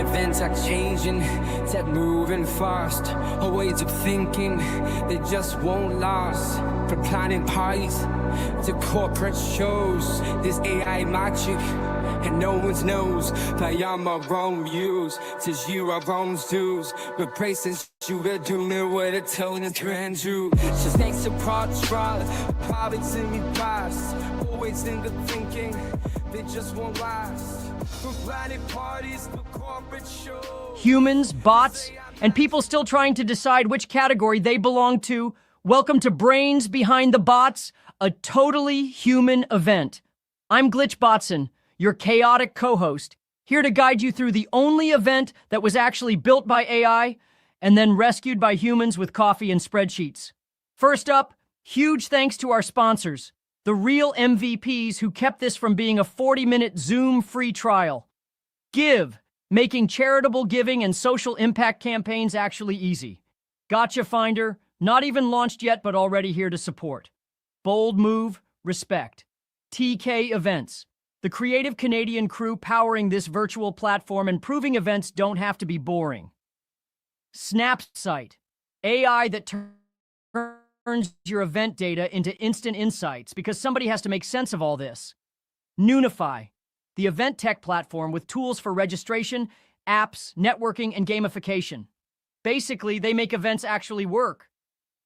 Events are changing, tech moving fast. Our ways of thinking, they just won't last. From planning parties to corporate shows, there's AI magic and no one knows. Play on my own views, to you our own dues. We're bracing you, we're doing it with a tone and grand you. Just next to trial, habits in me past. Always in the thinking, they just won't last. From planning parties to corporate shows. Humans, bots, and people still trying to decide which category they belong to. Welcome to Brains Behind the Bots, a totally human event. I'm Glitch Botson, your chaotic co-host, here to guide you through the only event that was actually built by AI and then rescued by humans with coffee and spreadsheets. First up, huge thanks to our sponsors, the real MVPs who kept this from being a 40-minute Zoom free trial. Give, making charitable giving and social impact campaigns actually easy. Gotcha Finder, not even launched yet but already here to support. Bold move, respect. TK Events, the creative Canadian crew powering this virtual platform and proving events don't have to be boring. Snapsight, AI that turns your event data into instant insights because somebody has to make sense of all this. Noonify, the event tech platform with tools for registration, apps, networking, and gamification. Basically, they make events actually work.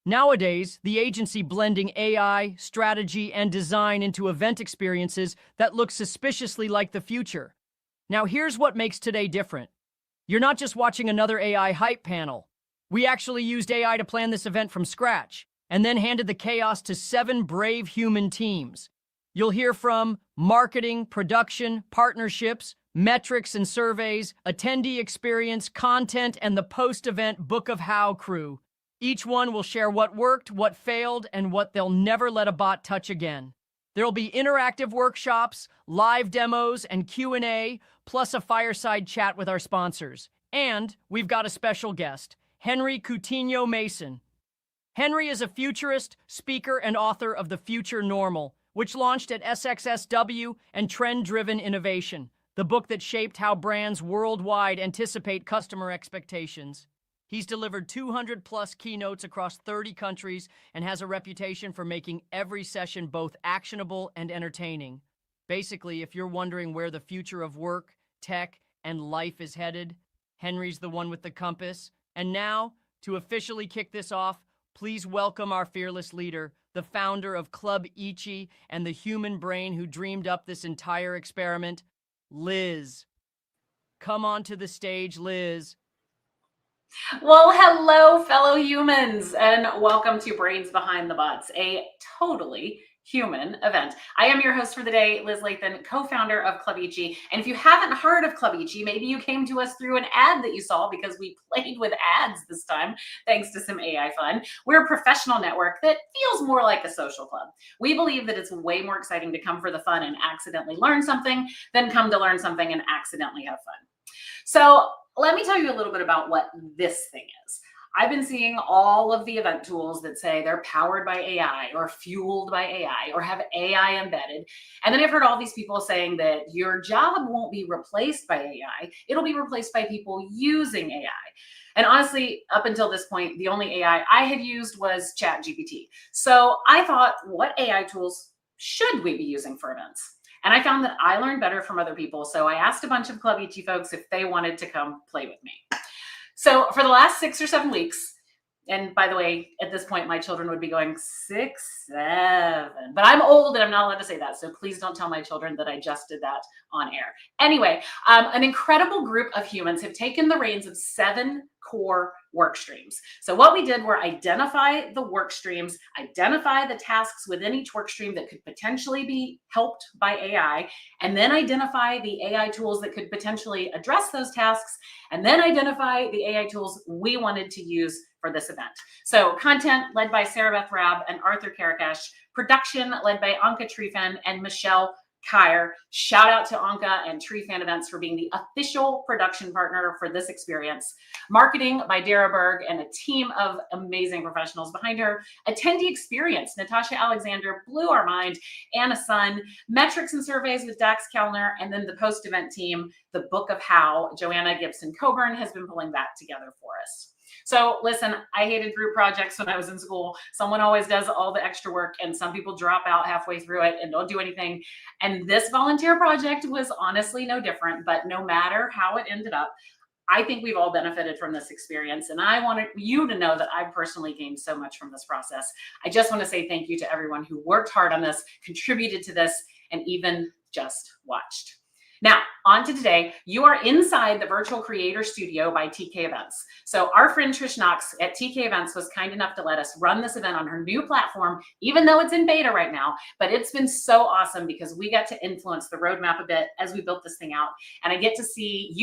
Nowadays, the agency blending AI, strategy, and design into event experiences that look suspiciously like the future. Now, here's what makes today different. You're not just watching another AI hype panel. We actually used AI to plan this event from scratch, and then handed the chaos to 7 brave human teams. You'll hear from marketing, production, partnerships, metrics and surveys, attendee experience, content, and the post-event Book of How crew. Each one will share what worked, what failed, and what they'll never let a bot touch again. There'll be interactive workshops, live demos, and Q&A, plus a fireside chat with our sponsors. And we've got a special guest, Henry Coutinho Mason. Henry is a futurist, speaker, and author of The Future Normal, which launched at SXSW and Trend-Driven Innovation, the book that shaped how brands worldwide anticipate customer expectations. He's delivered 200-plus keynotes across 30 countries and has a reputation for making every session both actionable and entertaining. Basically, if you're wondering where the future of work, tech, and life is headed, Henry's the one with the compass. And now, to officially kick this off, please welcome our fearless leader, the founder of Club Ichi and the human brain who dreamed up this entire experiment, Liz. Come onto the stage, Liz. Well, hello, fellow humans, and welcome to Brains Behind the Bots, a totally human event. I am your host for the day, Liz Lathan, co-founder of Club Ichi. And if you haven't heard of Club Ichi, maybe you came to us through an ad that you saw because we played with ads this time, thanks to some AI fun. We're a professional network that feels more like a social club. We believe that it's way more exciting to come for the fun and accidentally learn something than come to learn something and accidentally have fun. So let me tell you a little bit about what this thing is. I've been seeing all of the event tools that say they're powered by AI or fueled by AI or have AI embedded. And then I've heard all these people saying that your job won't be replaced by AI. It'll be replaced by people using AI. And honestly, up until this point, the only AI I had used was ChatGPT. So I thought, what AI tools should we be using for events? And I found that I learned better from other people. So I asked a bunch of Club Ichi folks if they wanted to come play with me. So for the last 6 or 7 weeks, and by the way, at this point, my children would be going 6, 7, but I'm old and I'm not allowed to say that. So please don't tell my children that I just did that on air. Anyway, an incredible group of humans have taken the reins of 7 core work streams. So what we did were identify the work streams, identify the tasks within each work stream that could potentially be helped by AI, and then identify the AI tools that could potentially address those tasks, and then identify the AI tools we wanted to use for this event. So content led by Sarah Beth Rabb and Arthur Karakash, production led by Anka Tree-Fan and Michelle Kyre. Shout out to Anka and Tree-Fan Events for being the official production partner for this experience. Marketing by Dara Berg and a team of amazing professionals behind her. Attendee experience, Natasha Alexander blew our mind. Anna Sun, metrics and surveys with Dax Kellner, and then the post-event team, the Book of How. Joanna Gibson Coburn has been pulling that together for us. So listen, I hated group projects when I was in school. Someone always does all the extra work and some people drop out halfway through it and don't do anything. And this volunteer project was honestly no different, but no matter how it ended up, I think we've all benefited from this experience. And I wanted you to know that I've personally gained so much from this process. I just want to say thank you to everyone who worked hard on this, contributed to this, and even just watched. Now, on to today. You are inside the Virtual Creator Studio by TK Events. So our friend Trish Knox at TK Events was kind enough to let us run this event on her new platform, even though it's in beta right now. But it's been so awesome because we got to influence the roadmap a bit as we built this thing out. And I get to see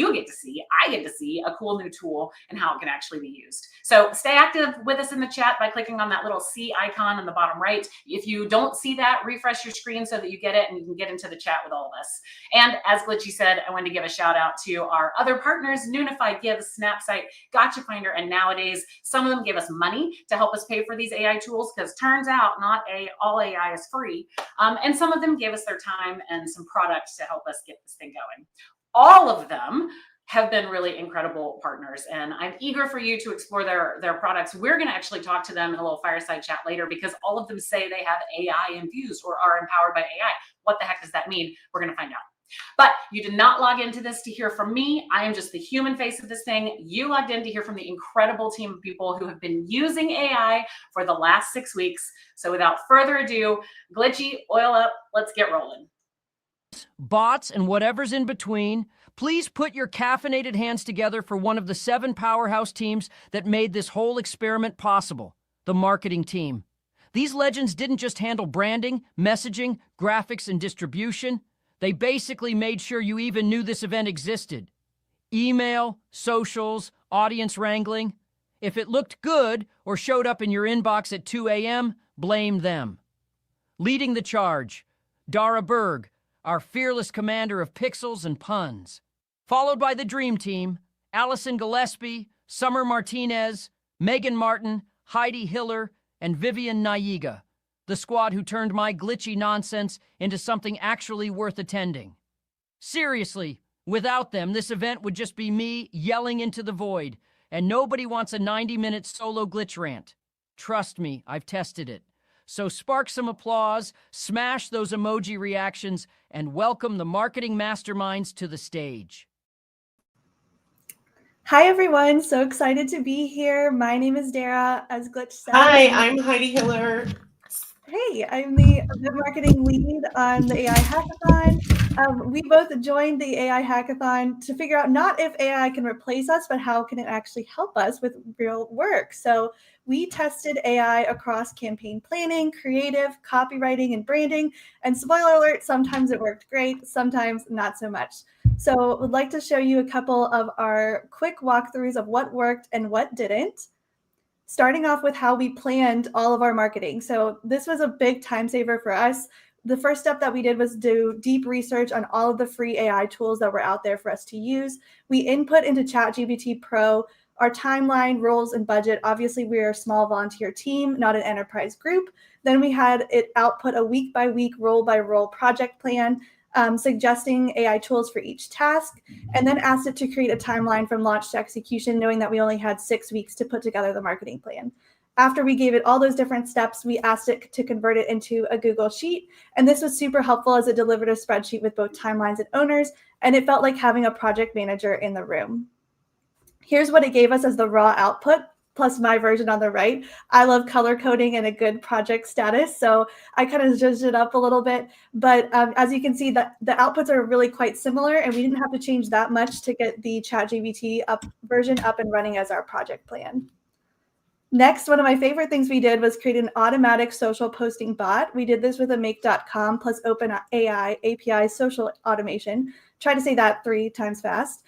a cool new tool and how it can actually be used. So stay active with us in the chat by clicking on that little C icon in the bottom right. If you don't see that, refresh your screen so that you get it and you can get into the chat with all of us. And as Glitchy said, I wanted to give a shout out to our other partners, Noonify, Gives, Snapsite, Gotcha Finder, and Nowadays. Some of them give us money to help us pay for these AI tools because turns out not all AI is free. And some of them gave us their time and some products to help us get this thing going. All of them have been really incredible partners, and I'm eager for you to explore their products. We're going to actually talk to them in a little fireside chat later because all of them say they have AI infused or are empowered by AI. What the heck does that mean? We're going to find out. But you did not log into this to hear from me. I am just the human face of this thing. You logged in to hear from the incredible team of people who have been using AI for the last 6 weeks. So without further ado, Glitchy, oil up, let's get rolling. Bots and whatever's in between, please put your caffeinated hands together for one of the 7 powerhouse teams that made this whole experiment possible, the marketing team. These legends didn't just handle branding, messaging, graphics, and distribution. They basically made sure you even knew this event existed. Email, socials, audience wrangling. If it looked good or showed up in your inbox at 2 a.m., blame them. Leading the charge, Dara Berg, our fearless commander of pixels and puns. Followed by the dream team, Allison Gillespie, Summer Martinez, Megan Martin, Heidi Hiller, and Vivian Naiga. The squad who turned my glitchy nonsense into something actually worth attending. Seriously, without them, this event would just be me yelling into the void, and nobody wants a 90-minute solo glitch rant. Trust me, I've tested it. So spark some applause, smash those emoji reactions, and welcome the marketing masterminds to the stage. Hi, everyone. So excited to be here. My name is Dara, as Glitch said. Hi, I'm Heidi Hiller. Hey, I'm the event marketing lead on the AI Hackathon. We both joined the AI Hackathon to figure out not if AI can replace us, but how can it actually help us with real work. So we tested AI across campaign planning, creative, copywriting, and branding. And spoiler alert, sometimes it worked great, sometimes not so much. So we'd like to show you a couple of our quick walkthroughs of what worked and what didn't. Starting off with how we planned all of our marketing. So this was a big time saver for us. The first step that we did was do deep research on all of the free AI tools that were out there for us to use. We input into ChatGPT Pro our timeline, roles, and budget. Obviously, we're a small volunteer team, not an enterprise group. Then we had it output a week-by-week, role-by-role project plan, suggesting AI tools for each task, and then asked it to create a timeline from launch to execution, knowing that we only had 6 weeks to put together the marketing plan. After we gave it all those different steps, we asked it to convert it into a Google Sheet, and this was super helpful as it delivered a spreadsheet with both timelines and owners, and it felt like having a project manager in the room. Here's what it gave us as the raw output, plus my version on the right. I love color coding and a good project status, so I kind of zhuzhed it up a little bit. But as you can see, the outputs are really quite similar, and we didn't have to change that much to get the ChatGPT version up and running as our project plan. Next, one of my favorite things we did was create an automatic social posting bot. We did this with a make.com plus OpenAI API social automation. Try to say that 3 times fast.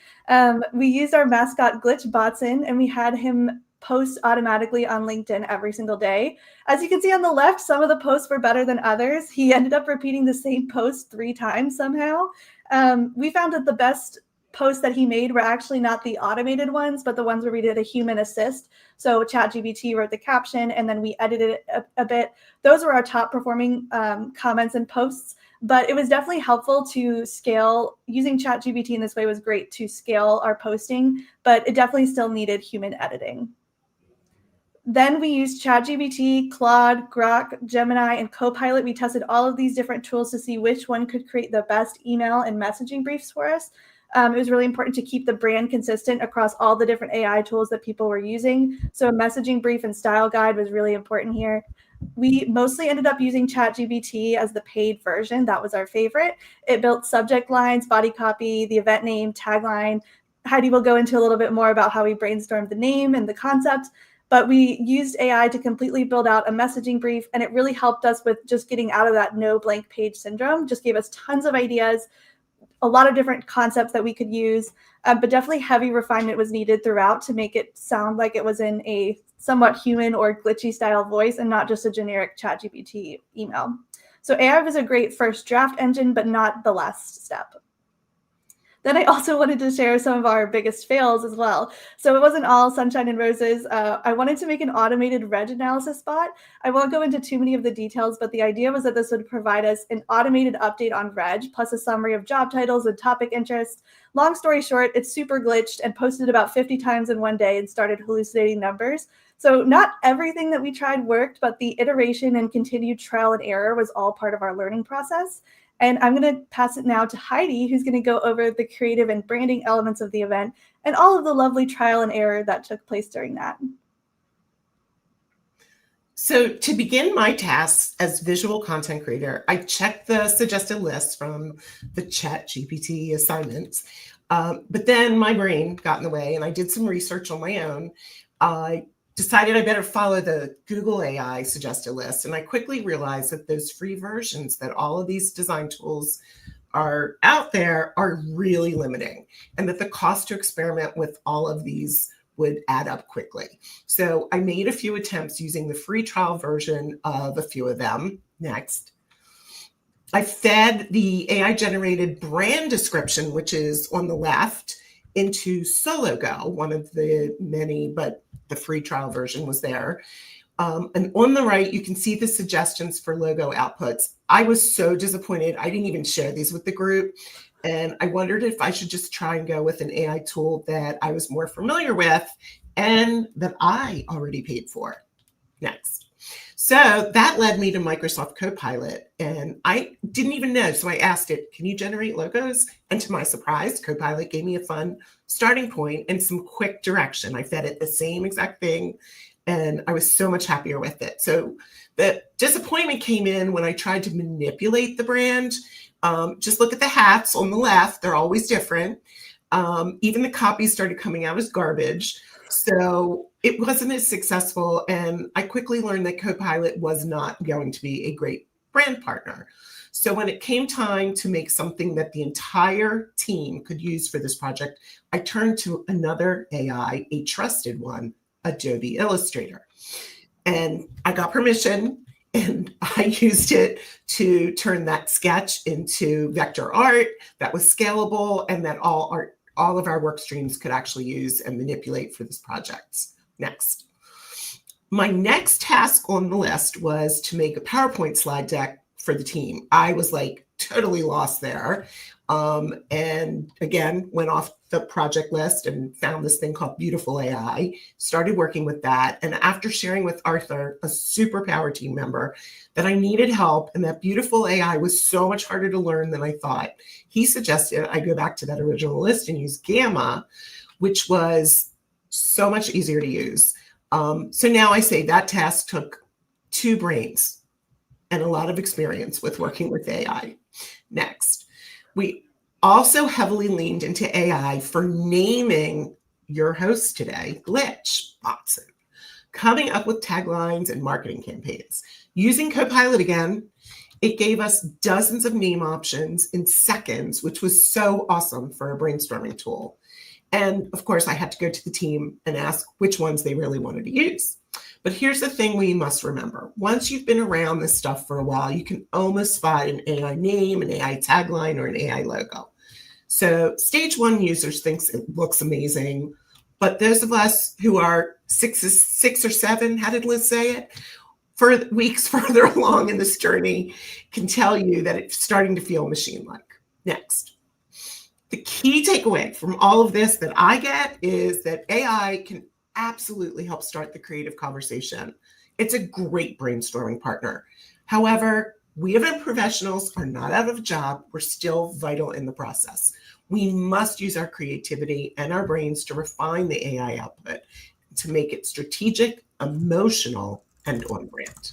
We used our mascot Glitch Botson, and we had him post automatically on LinkedIn every single day. As you can see on the left, some of the posts were better than others. He ended up repeating the same post 3 times somehow. We found that the best posts that he made were actually not the automated ones, but the ones where we did a human assist. So ChatGPT wrote the caption and then we edited it a bit. Those were our top performing comments and posts. But it was definitely helpful to scale. Using ChatGPT in this way was great to scale our posting, but it definitely still needed human editing. Then we used ChatGPT, Claude, Grok, Gemini, and Copilot. We tested all of these different tools to see which one could create the best email and messaging briefs for us. It was really important to keep the brand consistent across all the different AI tools that people were using. So a messaging brief and style guide was really important here. We mostly ended up using ChatGPT as the paid version. That was our favorite. It built subject lines, body copy, the event name, tagline. Heidi will go into a little bit more about how we brainstormed the name and the concept, but we used AI to completely build out a messaging brief, and it really helped us with just getting out of that no blank page syndrome, just gave us tons of ideas, a lot of different concepts that we could use, but definitely heavy refinement was needed throughout to make it sound like it was in a somewhat human or glitchy style voice and not just a generic ChatGPT email. So AI was a great first draft engine, but not the last step. Then I also wanted to share some of our biggest fails as well. So it wasn't all sunshine and roses. I wanted to make an automated reg analysis bot. I won't go into too many of the details, but the idea was that this would provide us an automated update on reg, plus a summary of job titles and topic interest. Long story short, it's super glitched and posted about 50 times in one day and started hallucinating numbers. So not everything that we tried worked, but the iteration and continued trial and error was all part of our learning process. And I'm going to pass it now to Heidi, who's going to go over the creative and branding elements of the event and all of the lovely trial and error that took place during that. So to begin my tasks as visual content creator, I checked the suggested list from the ChatGPT assignments. But then my brain got in the way and I did some research on my own. I decided I better follow the Google AI suggested list. And I quickly realized that those free versions that all of these design tools are out there are really limiting, and that the cost to experiment with all of these would add up quickly. So I made a few attempts using the free trial version of a few of them. Next. I fed the AI generated brand description, which is on the left, into SoloGo, one of the many, but the free trial version was there. And on the right, you can see the suggestions for logo outputs. I was so disappointed. I didn't even share these with the group. And I wondered if I should just try and go with an AI tool that I was more familiar with and that I already paid for. Next. So that led me to Microsoft Copilot, and I didn't even know. So I asked it, can you generate logos? And to my surprise, Copilot gave me a fun starting point and some quick direction. I fed it the same exact thing, and I was so much happier with it. So the disappointment came in when I tried to manipulate the brand. Just look at the hats on the left. They're always different. Even the copies started coming out as garbage. So it wasn't as successful. And I quickly learned that Copilot was not going to be a great brand partner. So when it came time to make something that the entire team could use for this project, I turned to another AI, a trusted one, Adobe Illustrator. And I got permission and I used it to turn that sketch into vector art that was scalable and that all of our work streams could actually use and manipulate for this project. Next. My next task on the list was to make a PowerPoint slide deck for the team. I was like totally lost there. And again, went off the project list and found this thing called Beautiful AI, started working with that. And after sharing with Arthur, a superpower team member, that I needed help and that Beautiful AI was so much harder to learn than I thought, he suggested I go back to that original list and use Gamma, which was so much easier to use. So now I say that task took 2 brains and a lot of experience with working with AI. Next. We also heavily leaned into AI for naming your host today, Glitch Botson, coming up with taglines and marketing campaigns. Using Copilot again, it gave us dozens of name options in seconds, which was so awesome for a brainstorming tool. And of course, I had to go to the team and ask which ones they really wanted to use. But here's the thing we must remember. Once you've been around this stuff for a while, you can almost spot an AI name, an AI tagline, or an AI logo. So stage one users thinks it looks amazing. But those of us who are six or seven, how did Liz say it? For weeks further along in this journey, can tell you that it's starting to feel machine-like. Next. The key takeaway from all of this that I get is that AI can absolutely help start the creative conversation. It's a great brainstorming partner. However, we event professionals are not out of a job. We're still vital in the process. We must use our creativity and our brains to refine the AI output, to make it strategic, emotional, and on brand.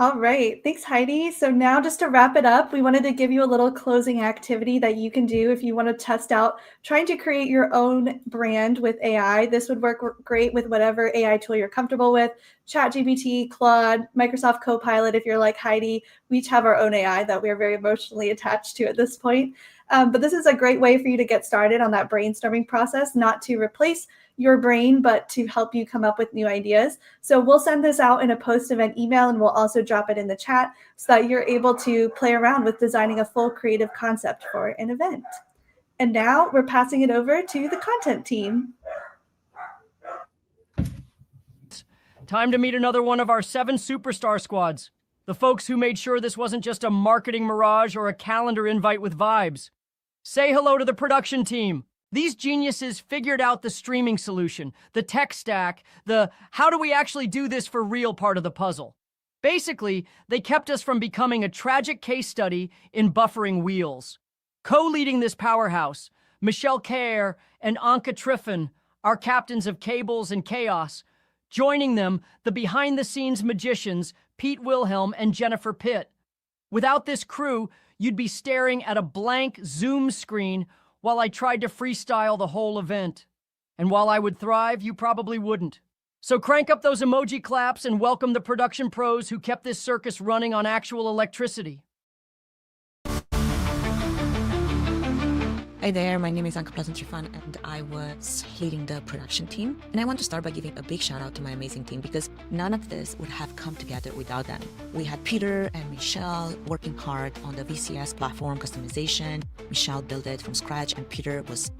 All right. Thanks, Heidi. So now just to wrap it up, we wanted to give you a little closing activity that you can do if you want to test out trying to create your own brand with AI. This would work great with whatever AI tool you're comfortable with. ChatGPT, Claude, Microsoft Copilot. If you're like Heidi, we each have our own AI that we are very emotionally attached to at this point. But this is a great way for you to get started on that brainstorming process, not to replace your brain, but to help you come up with new ideas. So we'll send this out in a post-event email, and we'll also drop it in the chat so that you're able to play around with designing a full creative concept for an event. And now we're passing it over to the content team. Time to meet another one of our 7 superstar squads. The folks who made sure this wasn't just a marketing mirage or a calendar invite with vibes. Say hello to the production team. These geniuses figured out the streaming solution, the tech stack, the how do we actually do this for real part of the puzzle. Basically, they kept us from becoming a tragic case study in buffering wheels. Co-leading this powerhouse, Michelle Kerr and Anka Triffin, our captains of cables and chaos. Joining them, the behind-the-scenes magicians, Pete Wilhelm and Jennifer Pitt. Without this crew, you'd be staring at a blank Zoom screen while I tried to freestyle the whole event. And while I would thrive, you probably wouldn't. So crank up those emoji claps and welcome the production pros who kept this circus running on actual electricity. Hi there, my name is Anka Tree-Fan and I was leading the production team. And I want to start by giving a big shout out to my amazing team because none of this would have come together without them. We had Peter and Michelle working hard on the VCS platform customization. Michelle built it from scratch and Peter was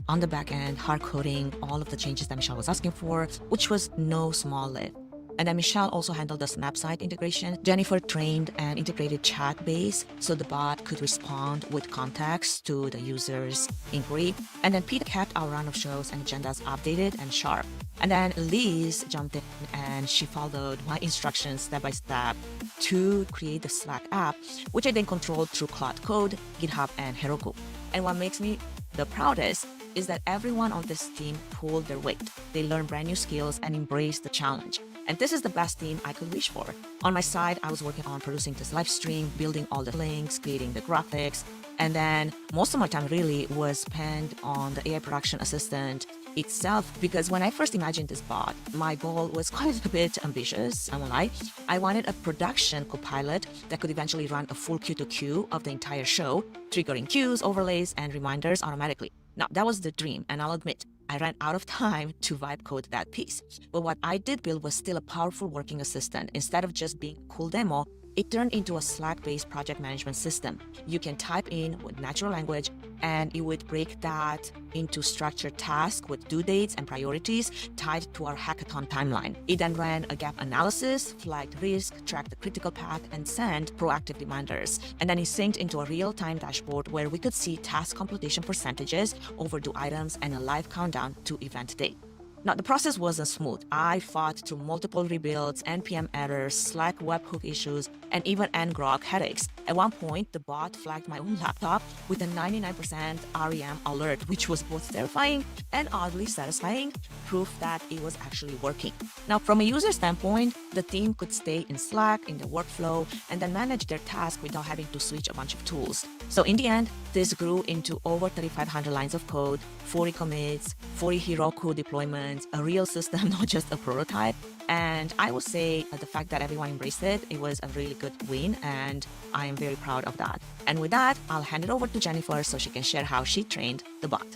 on the back end, hard coding all of the changes that Michelle was asking for, which was no small lift. And then Michelle also handled the Snapside integration. Jennifer trained an integrated chat base so the bot could respond with context to the user's inquiry. And then Pete kept our round of shows and agendas updated and sharp. And then Liz jumped in and she followed my instructions step by step to create the Slack app, which I then controlled through Cloud Code, GitHub, and Heroku. And what makes me the proudest is that everyone on this team pulled their weight. They learned brand new skills and embraced the challenge. And this is the best team I could wish for. On my side, I was working on producing this live stream, building all the links, creating the graphics. And then most of my time really was spent on the AI production assistant itself, because when I first imagined this bot, my goal was quite a bit ambitious, I won't lie. I wanted a production copilot that could eventually run a full Q2Q of the entire show, triggering cues, overlays, and reminders automatically. Now, that was the dream, and I'll admit, I ran out of time to vibe code that piece. But what I did build was still a powerful working assistant. Instead of just being a cool demo, it turned into a Slack-based project management system. You can type in with natural language, and it would break that into structured tasks with due dates and priorities tied to our hackathon timeline. It then ran a gap analysis, flagged risk, tracked the critical path, and sent proactive reminders. And then it synced into a real-time dashboard where we could see task completion percentages, overdue items, and a live countdown to event date. Now, the process wasn't smooth. I fought through multiple rebuilds, NPM errors, Slack webhook issues, and even ngrok headaches. At one point, the bot flagged my own laptop with a 99% REM alert, which was both terrifying and oddly satisfying, proof that it was actually working. Now, from a user standpoint, the team could stay in Slack, in their workflow, and then manage their task without having to switch a bunch of tools. So in the end, this grew into over 3,500 lines of code, 40 commits, 40 Heroku deployments, a real system, not just a prototype. And I will say the fact that everyone embraced it, it was a really good win, and I am very proud of that. And with that, I'll hand it over to Jennifer so she can share how she trained the bot.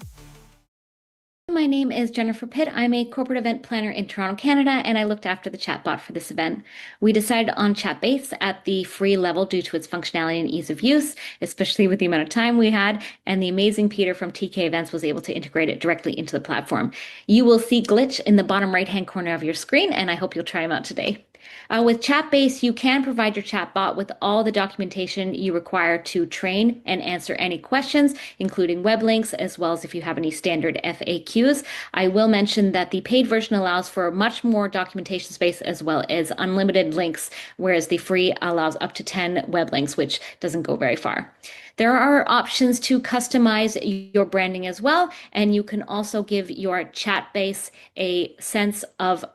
My name is Jennifer Pitt. I'm a corporate event planner in Toronto, Canada, and I looked after the chatbot for this event. We decided on Chatbase at the free level due to its functionality and ease of use, especially with the amount of time we had, and the amazing Peter from TK Events was able to integrate it directly into the platform. You will see Glitch in the bottom right-hand corner of your screen, and I hope you'll try them out today. With Chatbase, you can provide your chatbot with all the documentation you require to train and answer any questions, including web links, as well as if you have any standard FAQs. I will mention that the paid version allows for much more documentation space as well as unlimited links, whereas the free allows up to 10 web links, which doesn't go very far. There are options to customize your branding as well, and you can also give your Chatbase a sense of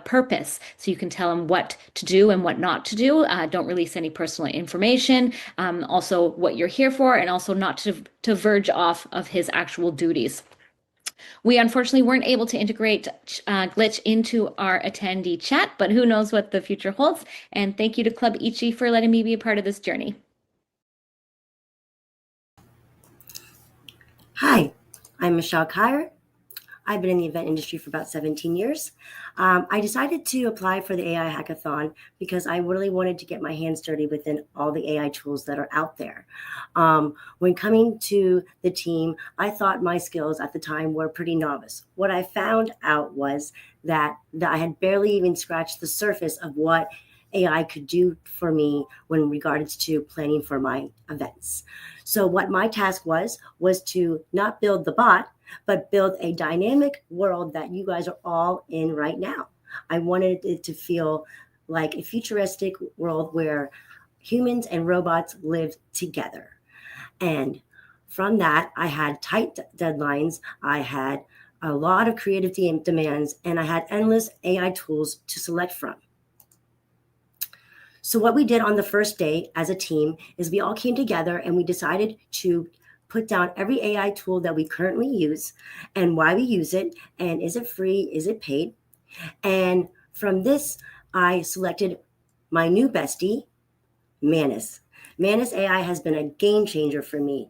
purpose. So you can tell them what to do and what not to do. Don't release any personal information. Also what you're here for, and also not to verge off of his actual duties. We unfortunately weren't able to integrate Glitch into our attendee chat, but who knows what the future holds. And thank you to Club Ichi for letting me be a part of this journey. Hi, I'm Michelle Kyer. I've been in the event industry for about 17 years. I decided to apply for the AI Hackathon because I really wanted to get my hands dirty within all the AI tools that are out there. When coming to the team, I thought my skills at the time were pretty novice. What I found out was that I had barely even scratched the surface of what AI could do for me when regards to planning for my events. So what my task was to not build the bot, but build a dynamic world that you guys are all in right now. I wanted it to feel like a futuristic world where humans and robots live together. And from that, I had tight deadlines. I had a lot of creative demands, and I had endless AI tools to select from. So what we did on the first day as a team is we all came together and we decided to put down every AI tool that we currently use and why we use it, and is it free, is it paid? And from this, I selected my new bestie, Manus. Manus AI has been a game changer for me.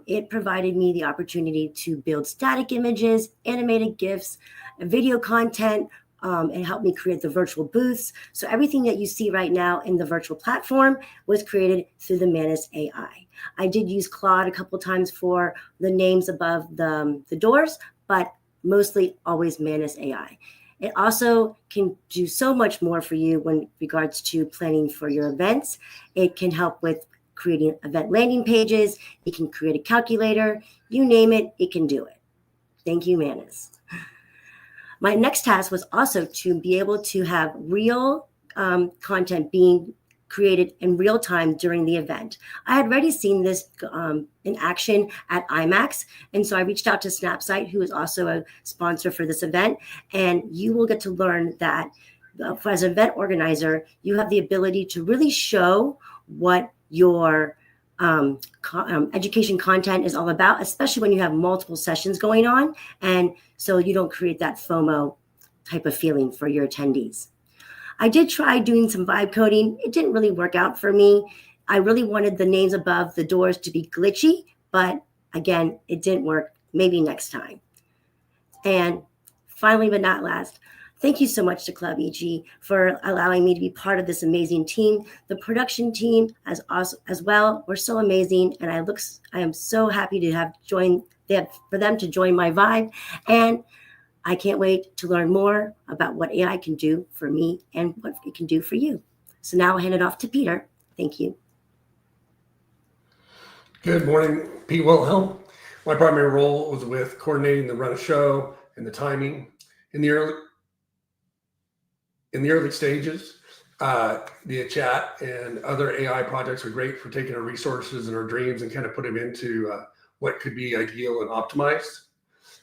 It provided me the opportunity to build static images, animated GIFs, video content, and helped me create the virtual booths. So everything that you see right now in the virtual platform was created through the Manus AI. I did use Claude a couple times for the names above the doors, but mostly always Manus AI. It also can do so much more for you when regards to planning for your events. It can help with creating event landing pages. It can create a calculator. You name it, it can do it. Thank you, Manus. My next task was also to be able to have real content being created in real time during the event. I had already seen this in action at IMAX, and so I reached out to Snapsite, who is also a sponsor for this event, and you will get to learn that as an event organizer, you have the ability to really show what your education content is all about, especially when you have multiple sessions going on, and so you don't create that FOMO type of feeling for your attendees. I did try doing some vibe coding. It didn't really work out for me. I really wanted the names above the doors to be glitchy, but again, it didn't work. Maybe next time. And finally, but not last, thank you so much to Club Ichi for allowing me to be part of this amazing team. The production team as well were so amazing, and I am so happy to have for them to join my vibe, and I can't wait to learn more about what AI can do for me and what it can do for you. So now I'll hand it off to Peter. Thank you. Good morning, Pete Wilhelm. My primary role was with coordinating the run of show and the timing. In the early stages, the chat and other AI projects are great for taking our resources and our dreams and kind of put them into what could be ideal and optimized.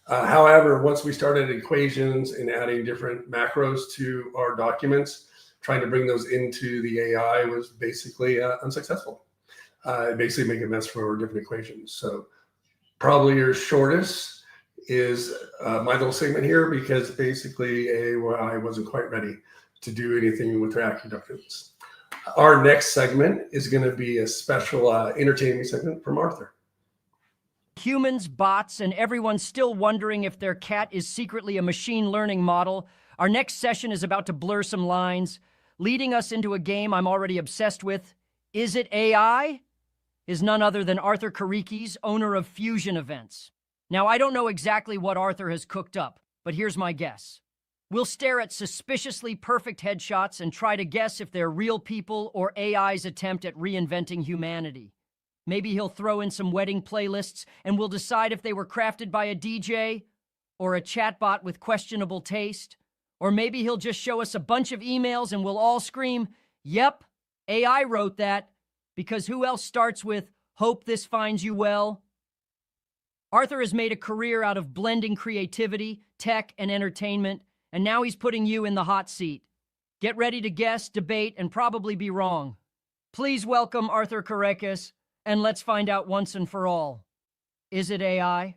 However, once we started equations and adding different macros to our documents, trying to bring those into the AI was basically unsuccessful. It basically made a mess for our different equations. So probably your shortest is my little segment here, because basically I wasn't quite ready. to do anything with their academics. Our next segment is going to be a special entertaining segment from Arthur. Humans, bots, and everyone's still wondering if their cat is secretly a machine learning model. Our next session is about to blur some lines, leading us into a game I'm already obsessed with. Is it AI? Is none other than Arthur Karikis, owner of Fusion Events. Now, I don't know exactly what Arthur has cooked up, but here's my guess. We'll stare at suspiciously perfect headshots and try to guess if they're real people or AI's attempt at reinventing humanity. Maybe he'll throw in some wedding playlists and we'll decide if they were crafted by a DJ or a chatbot with questionable taste. Or maybe he'll just show us a bunch of emails and we'll all scream, "Yep, AI wrote that," because who else starts with, "Hope this finds you well"? Arthur has made a career out of blending creativity, tech, and entertainment, and now he's putting you in the hot seat. Get ready to guess, debate, and probably be wrong. Please welcome Arthur Karikis, and let's find out once and for all. Is it AI?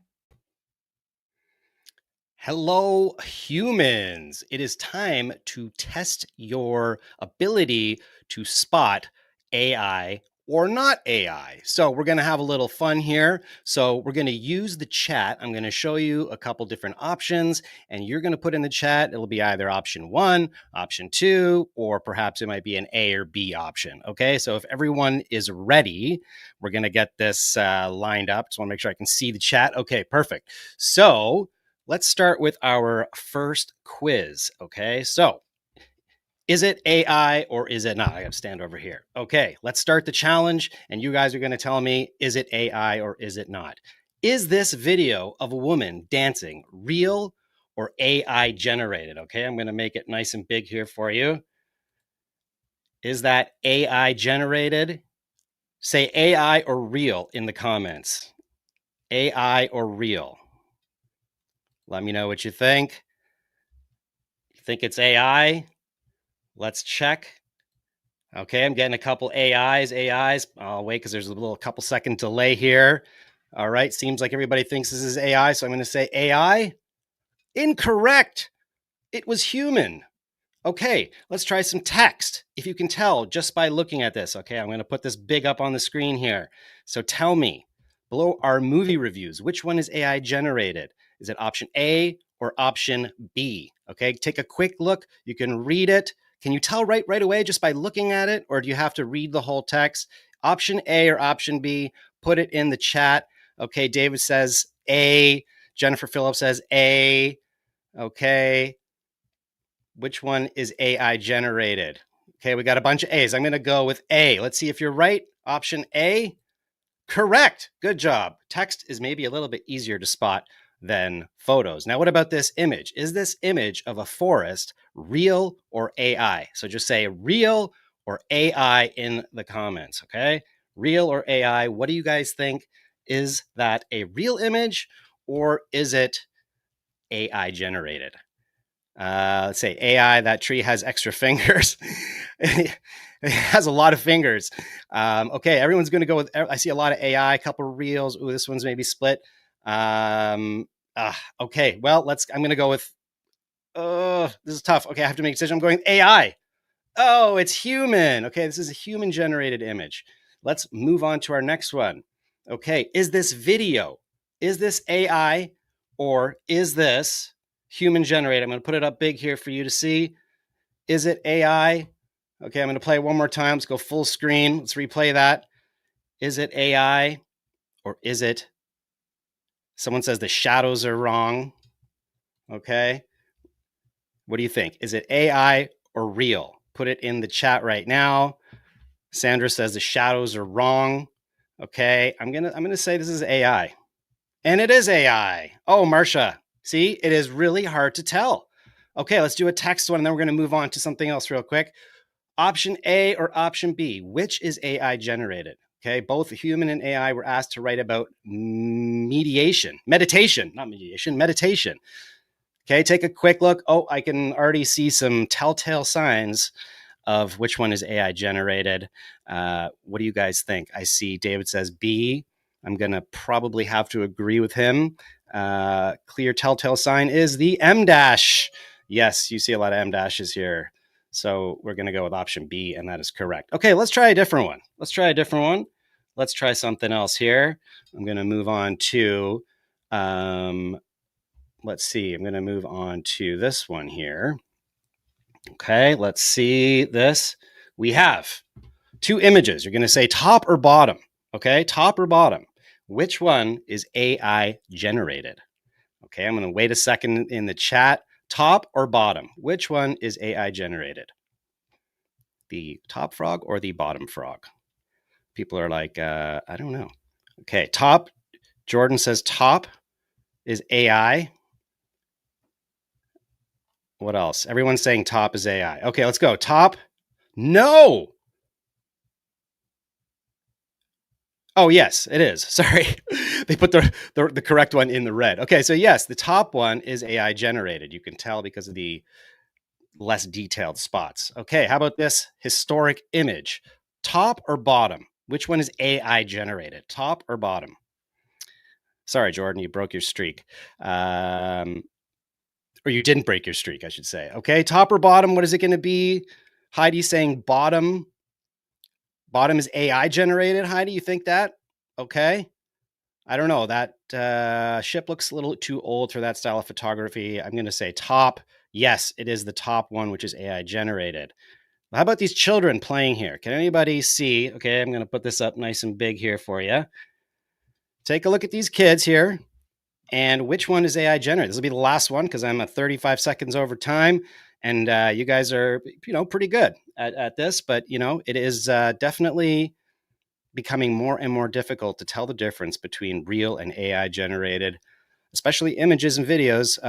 Hello, humans. It is time to test your ability to spot AI or not AI. So we're going to have a little fun here. So we're going to use the chat. I'm going to show you a couple different options, and you're going to put in the chat. It'll be either option 1, option 2, or perhaps it might be an A or B option. Okay, so if everyone is ready, we're going to get this lined up. Just want to make sure I can see the chat. Okay, perfect. So let's start with our first quiz. Okay, so is it AI or is it not? I got to stand over here. Okay, let's start the challenge, and you guys are going to tell me, is it AI or is it not? Is this video of a woman dancing real or AI generated? Okay, I'm going to make it nice and big here for you. Is that AI generated? Say AI or real in the comments. AI or real? Let me know what you think. You think it's AI? Let's check. Okay, I'm getting a couple AIs. I'll wait because there's a little couple second delay here. All right, seems like everybody thinks this is AI, so I'm going to say AI. Incorrect. It was human. Okay, let's try some text. If you can tell just by looking at this. Okay, I'm going to put this big up on the screen here. So tell me, below our movie reviews, which one is AI generated? Is it option A or option B? Okay, take a quick look. You can read it. Can you tell right away just by looking at it, or do you have to read the whole text? Option A or option B, put it in the chat. Okay, David says A. Jennifer Phillips says A. Okay. Which one is AI generated? Okay, we got a bunch of A's. I'm going to go with A. Let's see if you're right. Option A, correct. Good job. Text is maybe a little bit easier to spot than photos. Now, what about this image? Is this image of a forest real or AI? So just say real or AI in the comments, okay? Real or AI, what do you guys think? Is that a real image or is it AI generated? Let's say AI, that tree has extra fingers. It has a lot of fingers. Okay, everyone's going to go with, I see a lot of AI, a couple of reels. Ooh, this one's maybe split. Okay, well, I'm going to go with, this is tough. Okay, I have to make a decision. I'm going with AI. Oh, it's human. Okay, this is a human generated image. Let's move on to our next one. Okay, is this video? Is this AI or is this human generated? I'm going to put it up big here for you to see. Is it AI? Okay, I'm going to play it one more time. Let's go full screen. Let's replay that. Is it AI or is it? Someone says the shadows are wrong. Okay. What do you think? Is it AI or real? Put it in the chat right now. Sandra says the shadows are wrong. Okay. I'm gonna say this is AI. And it is AI. Oh, Marsha. See, it is really hard to tell. Okay, let's do a text one, and then we're going to move on to something else real quick. Option A or option B, which is AI generated? Okay, both human and AI were asked to write about meditation. Okay, take a quick look. Oh, I can already see some telltale signs of which one is AI generated. What do you guys think? I see David says B. I'm going to probably have to agree with him. Clear telltale sign is the M dash. Yes, you see a lot of M dashes here. So we're going to go with option B, and that is correct. Okay, let's try a different one. Let's try something else here. I'm going to move on to, let's see, I'm going to move on to this one here. Okay, let's see this. We have 2 images. You're going to say top or bottom. Okay, top or bottom. Which one is AI generated? Okay, I'm going to wait a second in the chat. Top or bottom? Which one is AI generated? The top frog or the bottom frog? People are like, I don't know. Okay, top. Jordan says top is AI. What else? Everyone's saying top is AI. Okay, let's go. Top. No. Oh, yes, it is. Sorry. They put the correct one in the red. Okay, so yes, the top one is AI generated. You can tell because of the less detailed spots. Okay, how about this historic image? Top or bottom? Which one is AI generated? Top or bottom? Sorry, Jordan, you broke your streak. Or you didn't break your streak, I should say. Okay, top or bottom, what is it going to be? Heidi's saying bottom. Bottom is AI generated. Heidi, you think that? Okay. I don't know. That ship looks a little too old for that style of photography. I'm going to say top. Yes, it is the top one, which is AI generated. How about these children playing here? Can anybody see? Okay, I'm going to put this up nice and big here for you. Take a look at these kids here. And which one is AI generated? This will be the last one because I'm at 35 seconds over time. And you guys are, pretty good at this. But, it is definitely becoming more and more difficult to tell the difference between real and AI generated, especially images and videos.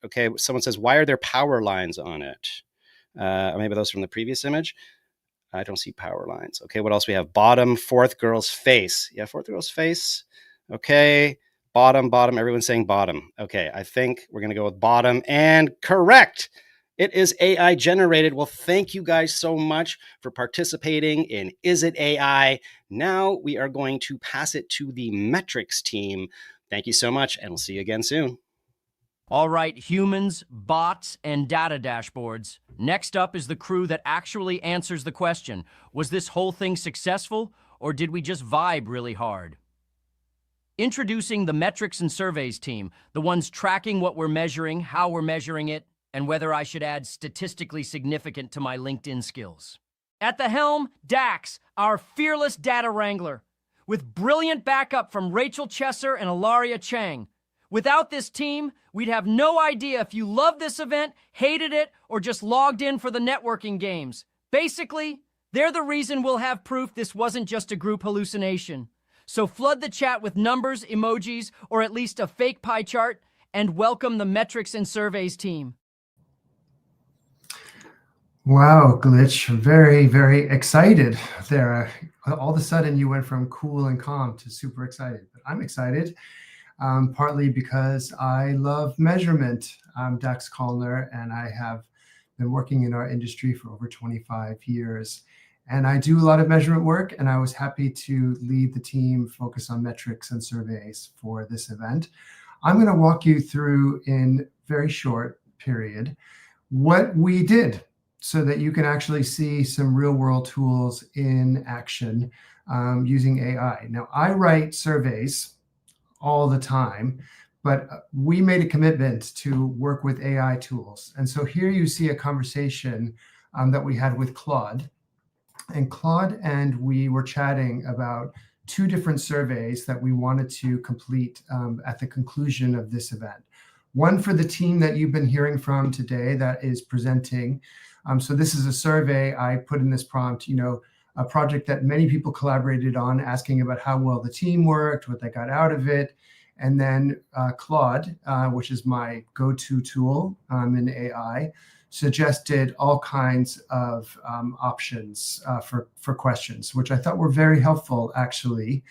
Okay, someone says, why are there power lines on it? Or maybe those from the previous image. I don't see power lines. Okay, what else we have? Bottom, fourth girl's face. Yeah, fourth girl's face. Okay, bottom. Everyone's saying bottom. Okay, I think we're going to go with bottom. And correct. It is AI generated. Well, thank you guys so much for participating in Is It AI? Now we are going to pass it to the metrics team. Thank you so much, and we'll see you again soon. All right, humans, bots, and data dashboards. Next up is the crew that actually answers the question, was this whole thing successful, or did we just vibe really hard? Introducing the metrics and surveys team, the ones tracking what we're measuring, how we're measuring it, and whether I should add statistically significant to my LinkedIn skills. At the helm, Dax, our fearless data wrangler, with brilliant backup from Rachel Chesser and Ilaria Chang. Without this team, we'd have no idea if you loved this event, hated it, or just logged in for the networking games. Basically, they're the reason we'll have proof this wasn't just a group hallucination. So flood the chat with numbers, emojis, or at least a fake pie chart, and welcome the metrics and surveys team. Wow, Glitch, very, very excited there. All of a sudden you went from cool and calm to super excited. But I'm excited, partly because I love measurement. I'm Dax Kallner, and I have been working in our industry for over 25 years. And I do a lot of measurement work, and I was happy to lead the team focus on metrics and surveys for this event. I'm going to walk you through in very short period what we did, so that you can actually see some real world tools in action using AI. Now, I write surveys all the time, but we made a commitment to work with AI tools. And so here you see a conversation that we had with Claude. And Claude and we were chatting about 2 different surveys that we wanted to complete at the conclusion of this event. One for the team that you've been hearing from today that is presenting. So this is a survey I put in this prompt, a project that many people collaborated on, asking about how well the team worked, what they got out of it. And then Claude, which is my go-to tool in AI, suggested all kinds of options for questions, which I thought were very helpful, actually.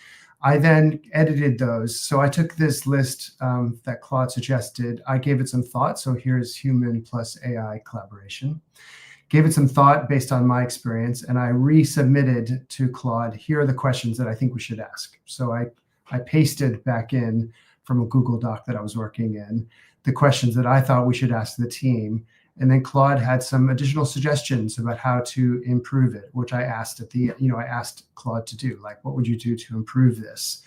I then edited those. So I took this list that Claude suggested. I gave it some thought. So here's human plus AI collaboration. Gave it some thought based on my experience, and I resubmitted to Claude, here are the questions that I think we should ask. So I pasted back in from a Google Doc that I was working in, the questions that I thought we should ask the team. And then Claude had some additional suggestions about how to improve it, which I asked I asked Claude to do, like, what would you do to improve this?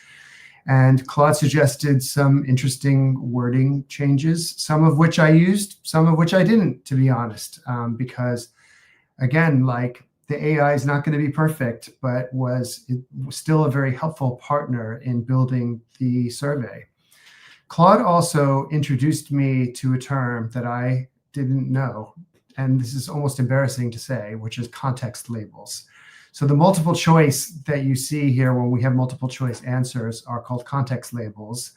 And Claude suggested some interesting wording changes, some of which I used, some of which I didn't, to be honest, because again, like, the AI is not going to be perfect, but it was still a very helpful partner in building the survey. Claude also introduced me to a term that I didn't know, and this is almost embarrassing to say, which is context labels. So the multiple choice that you see here when we have multiple choice answers are called context labels.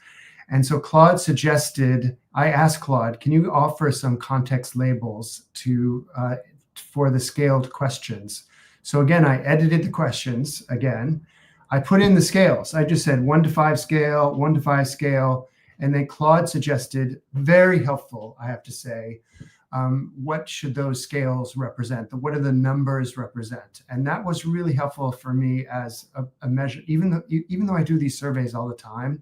And so Claude suggested, I asked Claude, can you offer some context labels for the scaled questions? So again, I edited the questions again. I put in the scales. I just said 1 to 5 scale, 1 to 5 scale. And then Claude suggested, very helpful, I have to say, what should those scales represent? What do the numbers represent? And that was really helpful for me as a measure. Even though I do these surveys all the time,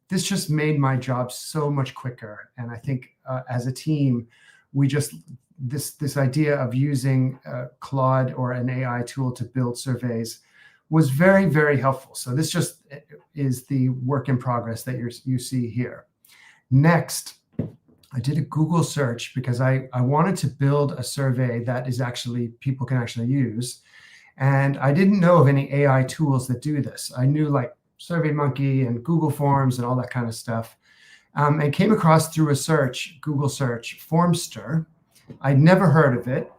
this just made my job so much quicker. And I think as a team, we just, this idea of using Claude or an AI tool to build surveys was very, very helpful. So this just is the work in progress that you see here. Next, I did a Google search because I wanted to build a survey that is actually, people can actually use. And I didn't know of any AI tools that do this. I knew like SurveyMonkey and Google Forms and all that kind of stuff. And came across through a search, Google search, Formster. I'd never heard of it.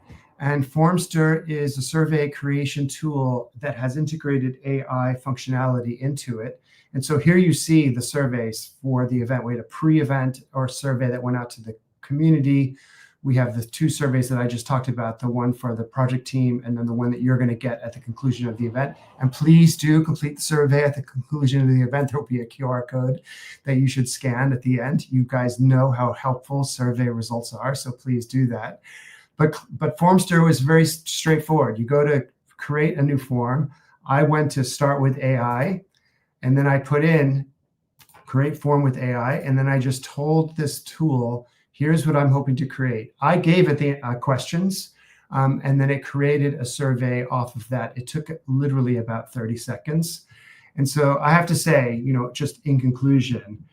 And Formster is a survey creation tool that has integrated AI functionality into it. And so here you see the surveys for the event. We had a pre-event or survey that went out to the community. We have the 2 surveys that I just talked about, the one for the project team, and then the one that you're going to get at the conclusion of the event. And please do complete the survey at the conclusion of the event. There will be a QR code that you should scan at the end. You guys know how helpful survey results are, so please do that. But Formster was very straightforward. You go to create a new form. I went to start with AI, and then I put in create form with AI, and then I just told this tool, here's what I'm hoping to create. I gave it the questions, and then it created a survey off of that. It took literally about 30 seconds. And so I have to say, just in conclusion,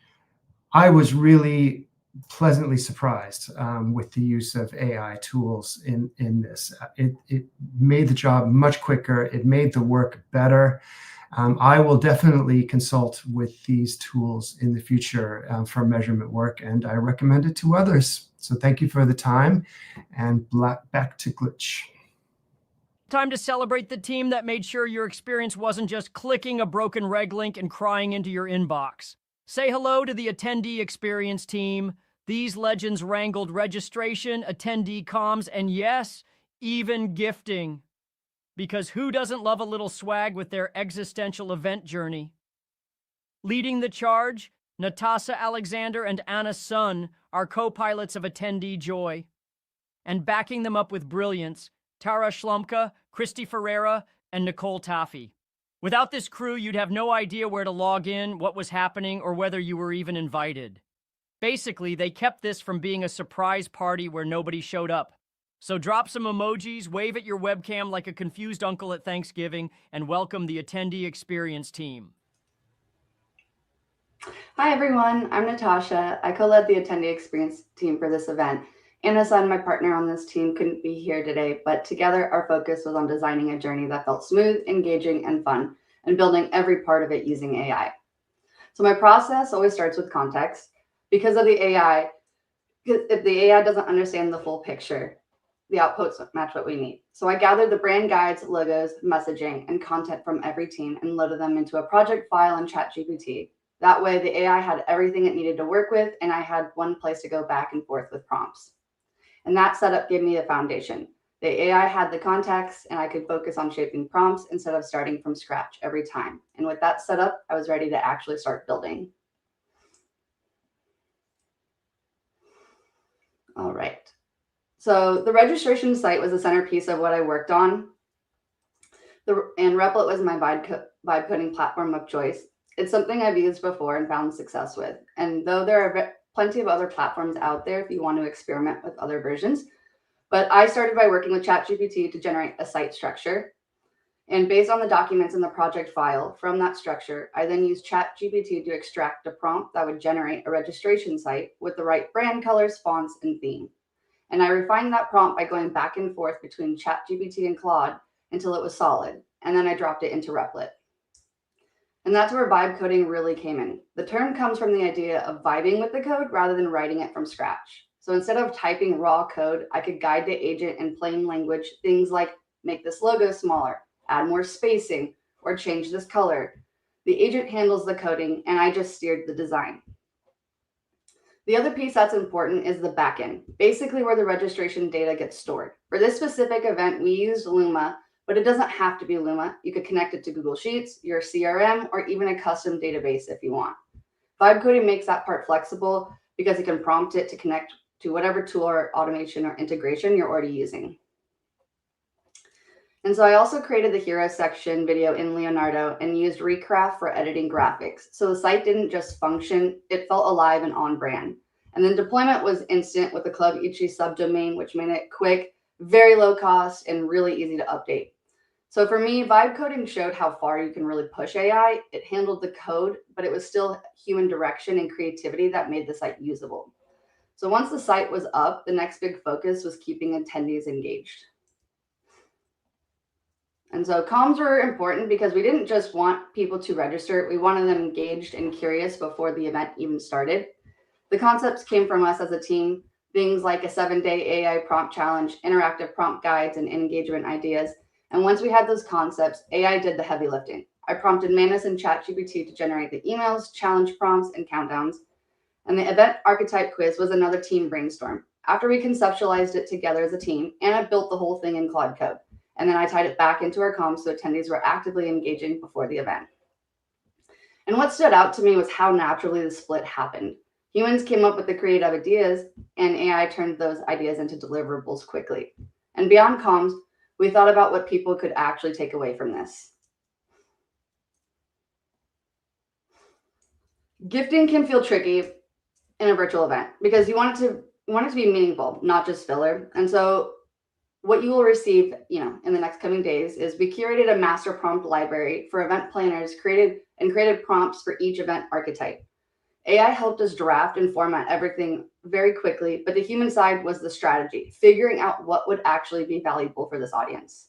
I was really pleasantly surprised with the use of AI tools in this. It made the job much quicker. It made the work better. I will definitely consult with these tools in the future for measurement work, and I recommend it to others. So thank you for the time, and back to Glitch. Time to celebrate the team that made sure your experience wasn't just clicking a broken reg link and crying into your inbox. Say hello to the attendee experience team. These legends wrangled registration, attendee comms, and yes, even gifting. Because who doesn't love a little swag with their existential event journey? Leading the charge, Natasha Alexander and Anna Sun are co-pilots of Attendee Joy. And backing them up with brilliance, Tara Schlumka, Christy Ferreira, and Nicole Taffy. Without this crew, you'd have no idea where to log in, what was happening, or whether you were even invited. Basically, they kept this from being a surprise party where nobody showed up. So drop some emojis, wave at your webcam like a confused uncle at Thanksgiving, and welcome the Attendee Experience team. Hi everyone, I'm Natasha. I co-led the Attendee Experience team for this event. Anna Sun, my partner on this team, couldn't be here today, but together our focus was on designing a journey that felt smooth, engaging, and fun, and building every part of it using AI. So my process always starts with context. Because of the AI, if the AI doesn't understand the full picture, the outputs match what we need. So I gathered the brand guides, logos, messaging, and content from every team and loaded them into a project file in ChatGPT. That way the AI had everything it needed to work with, and I had one place to go back and forth with prompts. And that setup gave me the foundation. The AI had the context, and I could focus on shaping prompts instead of starting from scratch every time. And with that setup, I was ready to actually start building. All right. So the registration site was the centerpiece of what I worked on. And Replit was my vibe coding platform of choice. It's something I've used before and found success with. And though there are plenty of other platforms out there if you want to experiment with other versions, But I started by working with ChatGPT to generate a site structure. And based on the documents in the project file from that structure, I then used ChatGPT to extract a prompt that would generate a registration site with the right brand colors, fonts, and theme. And I refined that prompt by going back and forth between ChatGPT and Claude until it was solid. And then I dropped it into Replit. And that's where vibe coding really came in. The term comes from the idea of vibing with the code rather than writing it from scratch. So instead of typing raw code, I could guide the agent in plain language, things like make this logo smaller, add more spacing, or change this color. The agent handles the coding and I just steered the design. The other piece that's important is the backend, basically where the registration data gets stored. For this specific event, we used Luma, but it doesn't have to be Luma. You could connect it to Google Sheets, your CRM, or even a custom database if you want. Vibe coding makes that part flexible because you can prompt it to connect to whatever tool or automation or integration you're already using. And so I also created the hero section video in Leonardo and used Recraft for editing graphics. So the site didn't just function, it felt alive and on brand. And then deployment was instant with the Club Ichi subdomain, which made it quick, very low cost, and really easy to update. So for me, vibe coding showed how far you can really push AI. It handled the code, but it was still human direction and creativity that made the site usable. So once the site was up, the next big focus was keeping attendees engaged. And so comms were important because we didn't just want people to register, we wanted them engaged and curious before the event even started. The concepts came from us as a team, things like a 7-day AI prompt challenge, interactive prompt guides, and engagement ideas. And once we had those concepts, AI did the heavy lifting. I prompted Manus and ChatGPT to generate the emails, challenge prompts, and countdowns. And the event archetype quiz was another team brainstorm. After we conceptualized it together as a team, Anna built the whole thing in Claude Code. And then I tied it back into our comms so attendees were actively engaging before the event. And what stood out to me was how naturally the split happened. Humans came up with the creative ideas, and AI turned those ideas into deliverables quickly. And beyond comms, we thought about what people could actually take away from this. Gifting can feel tricky in a virtual event because you want it to be meaningful, not just filler. And so what you will receive, in the next coming days is we curated a master prompt library for event planners, created prompts for each event archetype. AI helped us draft and format everything very quickly, but the human side was the strategy, figuring out what would actually be valuable for this audience.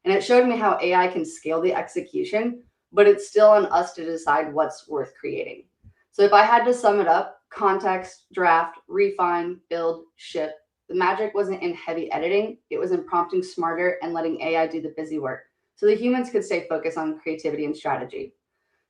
And it showed me how AI can scale the execution, but it's still on us to decide what's worth creating. So if I had to sum it up, context, draft, refine, build, ship, the magic wasn't in heavy editing, it was in prompting smarter and letting AI do the busy work, so the humans could stay focused on creativity and strategy.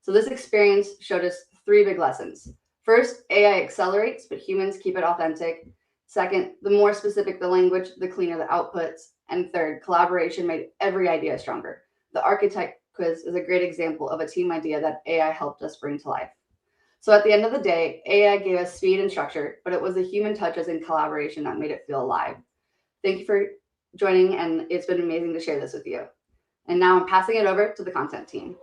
So this experience showed us 3 big lessons. First, AI accelerates, but humans keep it authentic. Second, the more specific the language, the cleaner the outputs. And third, collaboration made every idea stronger. The archetype quiz is a great example of a team idea that AI helped us bring to life. So at the end of the day, AI gave us speed and structure, but it was the human touches and collaboration that made it feel alive. Thank you for joining, and it's been amazing to share this with you. And now I'm passing it over to the content team.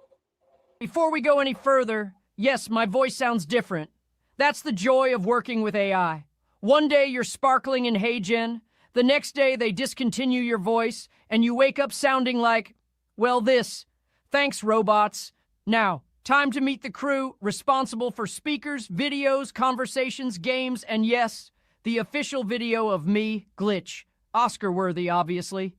Before we go any further, yes, my voice sounds different. That's the joy of working with AI. One day you're sparkling in HeyGen, the next day they discontinue your voice, and you wake up sounding like, well, this. Thanks, robots. Now, time to meet the crew responsible for speakers, videos, conversations, games, and yes, the official video of me, Glitch. Oscar-worthy, obviously.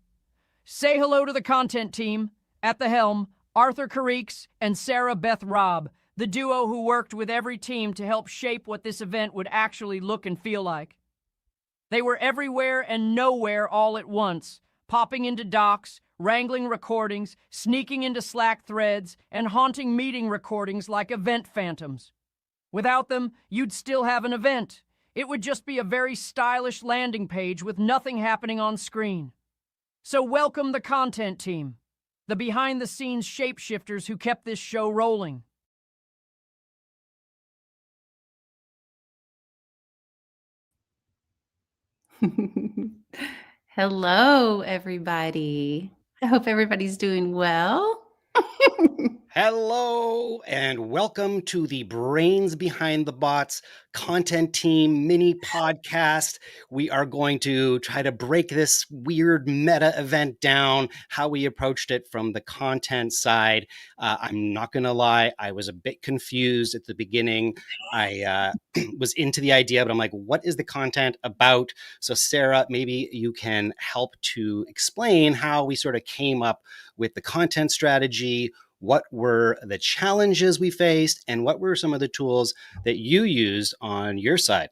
Say hello to the content team. At the helm, Arthur Carriques and Sarah Beth Robb, the duo who worked with every team to help shape what this event would actually look and feel like. They were everywhere and nowhere all at once, popping into docs, wrangling recordings, sneaking into Slack threads, and haunting meeting recordings like event phantoms. Without them, you'd still have an event. It would just be a very stylish landing page with nothing happening on screen. So welcome the content team, the behind-the-scenes shapeshifters who kept this show rolling. Hello, everybody. I hope everybody's doing well. Hello and welcome to the Brains Behind the Bots content team mini podcast. We are going to try to break this weird meta event down, how we approached it from the content side. I'm not going to lie, I was a bit confused at the beginning. I was into the idea, but I'm like, what is the content about? So Sarah, maybe you can help to explain how we sort of came up with the content strategy. What were the challenges we faced, and what were some of the tools that you used on your side?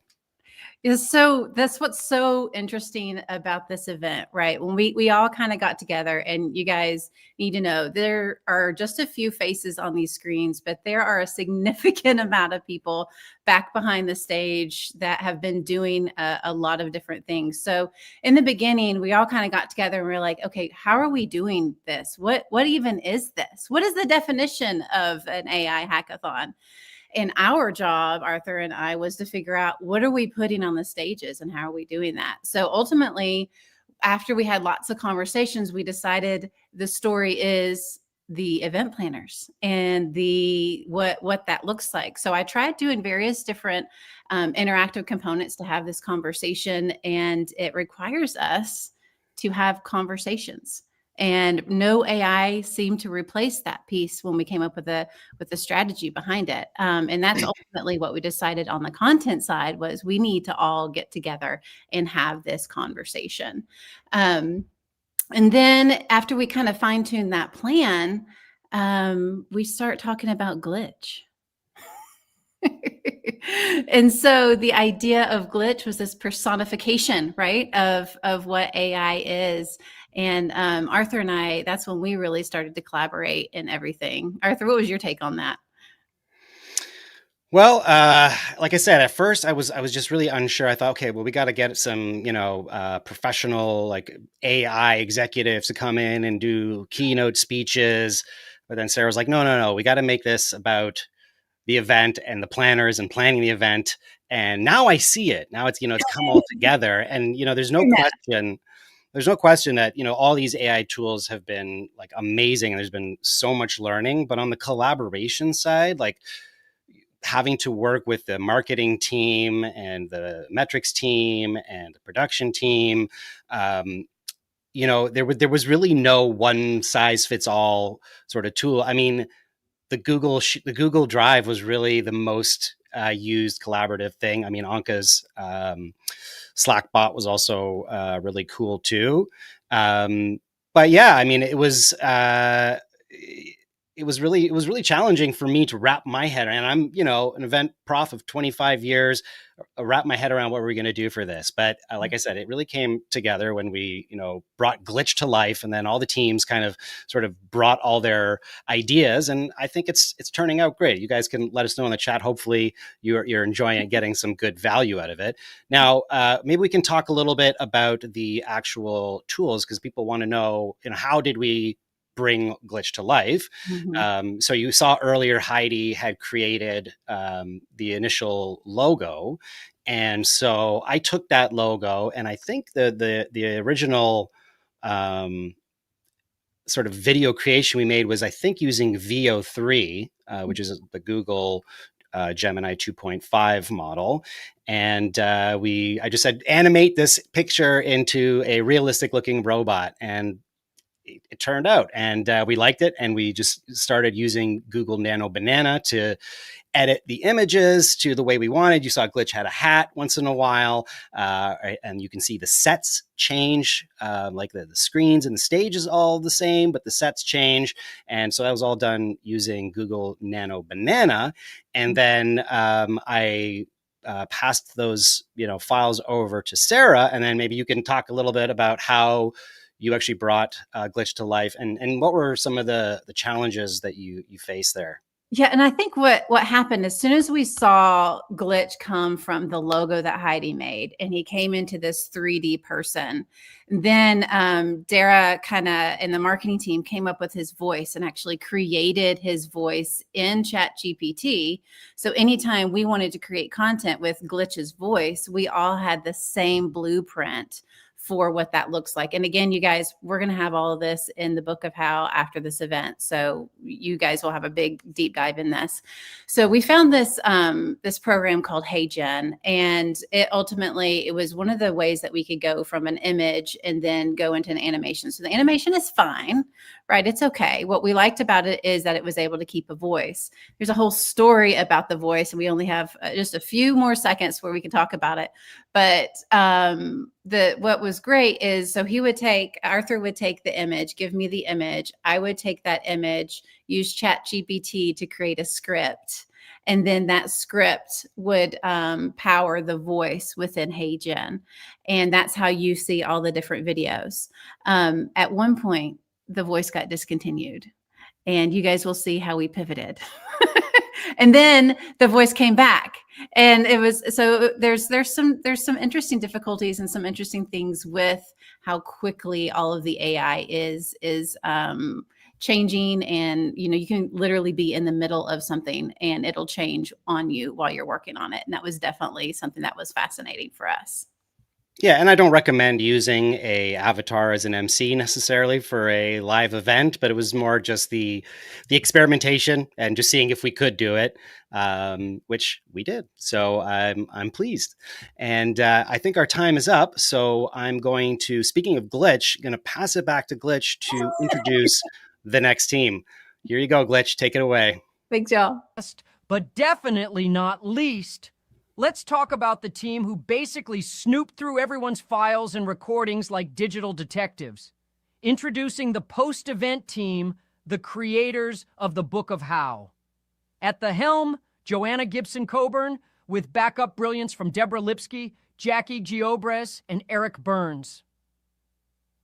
So that's what's so interesting about this event, right? When we all kind of got together, and you guys need to know there are just a few faces on these screens, but there are a significant amount of people back behind the stage that have been doing a lot of different things. So in the beginning, we all kind of got together and we are like, okay, how are we doing this? What even is this? What is the definition of an AI hackathon? And our job, Arthur and I, was to figure out what are we putting on the stages and how are we doing that? So ultimately, after we had lots of conversations, we decided the story is the event planners and the what that looks like. So I tried doing various different interactive components to have this conversation, and it requires us to have conversations. And no AI seemed to replace that piece when we came up with the strategy behind it. And that's ultimately what we decided on the content side was we need to all get together and have this conversation. And then after we kind of fine tune that plan, we start talking about glitch. And so the idea of glitch was this personification, right, of what AI is. And Arthur and I, that's when we really started to collaborate and everything. Arthur, what was your take on that? Well, like I said, at first I was just really unsure. I thought, okay, well, we got to get some, professional like AI executives to come in and do keynote speeches. But then Sarah was like, no, we got to make this about the event and the planners and planning the event. And now I see it. Now it's come all together. And there's no question that all these AI tools have been like amazing, and there's been so much learning. But on the collaboration side, like having to work with the marketing team and the metrics team and the production team, there was really no one size fits all sort of tool. I mean, the Google Drive was really the most used collaborative thing. I mean, Anka's Slack bot was also really cool too. But yeah, I mean, it was really challenging for me to wrap my head around. I'm, an event prof of 25 years, wrap my head around what we're going to do for this. But like I said, it really came together when we, brought Glitch to life, and then all the teams kind of sort of brought all their ideas. And I think it's turning out great. You guys can let us know in the chat. Hopefully you're enjoying it, getting some good value out of it. Now, maybe we can talk a little bit about the actual tools, because people want to know, how did we bring Glitch to life? Mm-hmm. So you saw earlier Heidi had created the initial logo, and so I took that logo, and I think the original sort of video creation we made was, I think, using VO3, which is the Google Gemini 2.5 model. And I just said, animate this picture into a realistic looking robot. And it turned out, and we liked it, and we just started using Google Nano Banana to edit the images to the way we wanted. You saw Glitch had a hat once in a while, and you can see the sets change, like the screens and the stage is all the same, but the sets change. And so that was all done using Google Nano Banana. And then I passed those files over to Sarah, and then maybe you can talk a little bit about how you actually brought Glitch to life, and what were some of the challenges that you faced there? Yeah, and I think what happened as soon as we saw Glitch come from the logo that Heidi made, and he came into this 3D person, then Dara kind of and the marketing team came up with his voice and actually created his voice in ChatGPT. So anytime we wanted to create content with Glitch's voice, we all had the same blueprint for what that looks like. And again, you guys, we're going to have all of this in the Book of How after this event. So you guys will have a big deep dive in this. So we found this this program called Hey Gen, and it was one of the ways that we could go from an image and then go into an animation. So the animation is fine, right? It's okay. What we liked about it is that it was able to keep a voice. There's a whole story about the voice, and we only have just a few more seconds where we can talk about it. But what was great is, so Arthur would take the image, give me the image. I would take that image, use ChatGPT to create a script. And then that script would power the voice within Hey Gen. And that's how you see all the different videos. At one point, the voice got discontinued. And you guys will see how we pivoted. And then the voice came back, and it was, so there's some interesting difficulties and some interesting things with how quickly all of the AI is changing. And, you can literally be in the middle of something and it'll change on you while you're working on it. And that was definitely something that was fascinating for us. Yeah, and I don't recommend using a avatar as an MC necessarily for a live event, but it was more just the experimentation and just seeing if we could do it, which we did. So I'm pleased, and I think our time is up. So I'm going to, speaking of Glitch, going to pass it back to Glitch to introduce the next team. Here you go, Glitch. Take it away. Thanks, y'all. But definitely not least, let's talk about the team who basically snooped through everyone's files and recordings like digital detectives. Introducing the post-event team, the creators of the Book of How. At the helm, Joanna Gibson-Coburn, with backup brilliance from Deborah Lipsky, Jackie Giobres, and Eric Burns.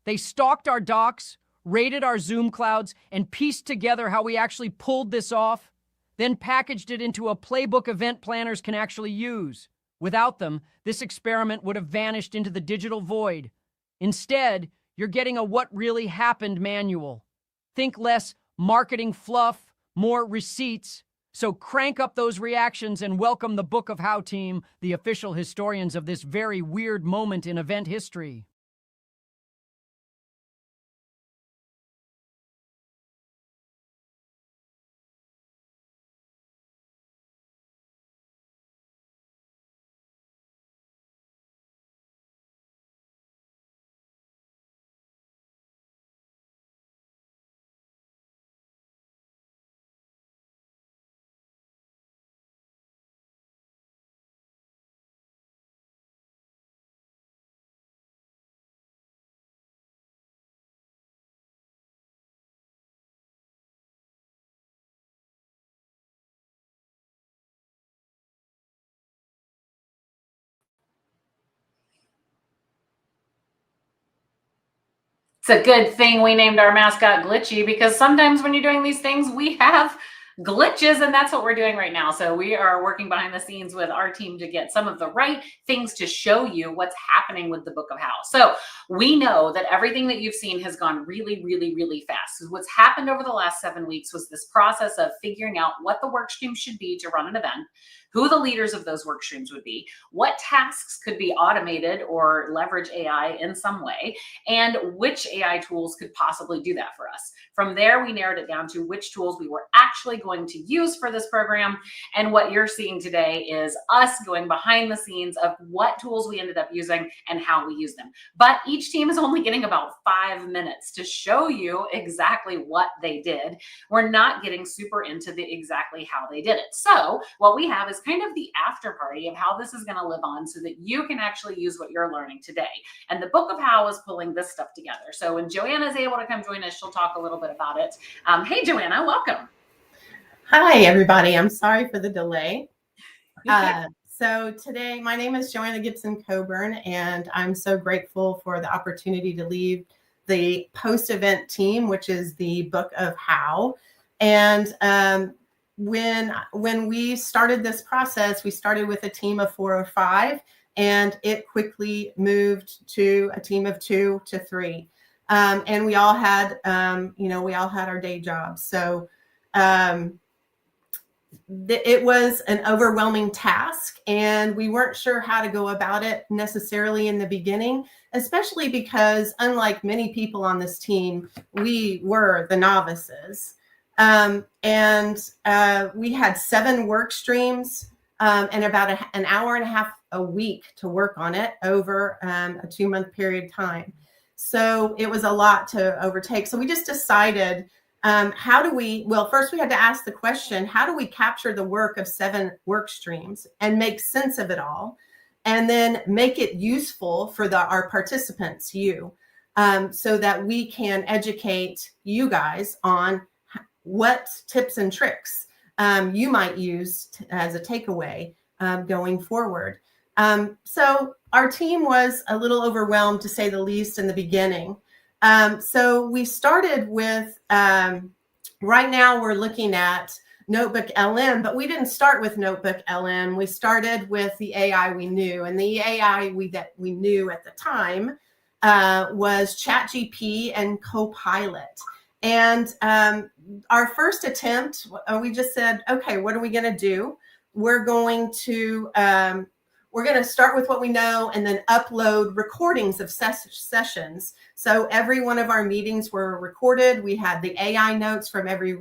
They stalked our docs, raided our Zoom clouds, and pieced together how we actually pulled this off, then packaged it into a playbook event planners can actually use. Without them, this experiment would have vanished into the digital void. Instead, you're getting a what really happened manual. Think less marketing fluff, more receipts. So crank up those reactions and welcome the Book of How team, the official historians of this very weird moment in event history. It's a good thing we named our mascot Glitchy, because sometimes when you're doing these things, we have glitches, and that's what we're doing right now. So we are working behind the scenes with our team to get some of the right things to show you what's happening with the Book of How. So we know that everything that you've seen has gone really, really, really fast. So what's happened over the last 7 weeks was this process of figuring out what the work stream should be to run an event, who the leaders of those work streams would be, what tasks could be automated or leverage AI in some way, and which AI tools could possibly do that for us. From there, we narrowed it down to which tools we were actually going to use for this program. And what you're seeing today is us going behind the scenes of what tools we ended up using and how we use them. But each team is only getting about 5 minutes to show you exactly what they did. We're not getting super into the exactly how they did it. So what we have is kind of the after party of how this is going to live on so that you can actually use what you're learning today. And the Book of How is pulling this stuff together. So when Joanna is able to come join us, she'll talk a little bit about it. Hey, Joanna, welcome. Hi, everybody. I'm sorry for the delay. So today, my name is Joanna Gibson-Coburn, and I'm so grateful for the opportunity to lead the post-event team, which is the Book of How. And when we started this process, we started with a team of 4 or 5, and it quickly moved to a team of 2 to 3. And we all had, we all had our day jobs. So it was an overwhelming task, and we weren't sure how to go about it necessarily in the beginning, especially because unlike many people on this team, we were the novices. We had 7 work streams and about an hour and a half a week to work on it over a 2-month period of time. So it was a lot to overtake. So we just decided, first we had to ask the question, how do we capture the work of 7 work streams and make sense of it all, and then make it useful for our participants, you, so that we can educate you guys on what tips and tricks you might use as a takeaway going forward. So our team was a little overwhelmed, to say the least, in the beginning. So we started with, right now we're looking at Notebook LM, but we didn't start with Notebook LM. We started with the AI we knew, and the AI that we knew at the time was ChatGPT and Copilot. And our first attempt, we just said, okay, what are we going to do? We're going to start with what we know and then upload recordings of sessions. So every one of our meetings were recorded. We had the AI notes from every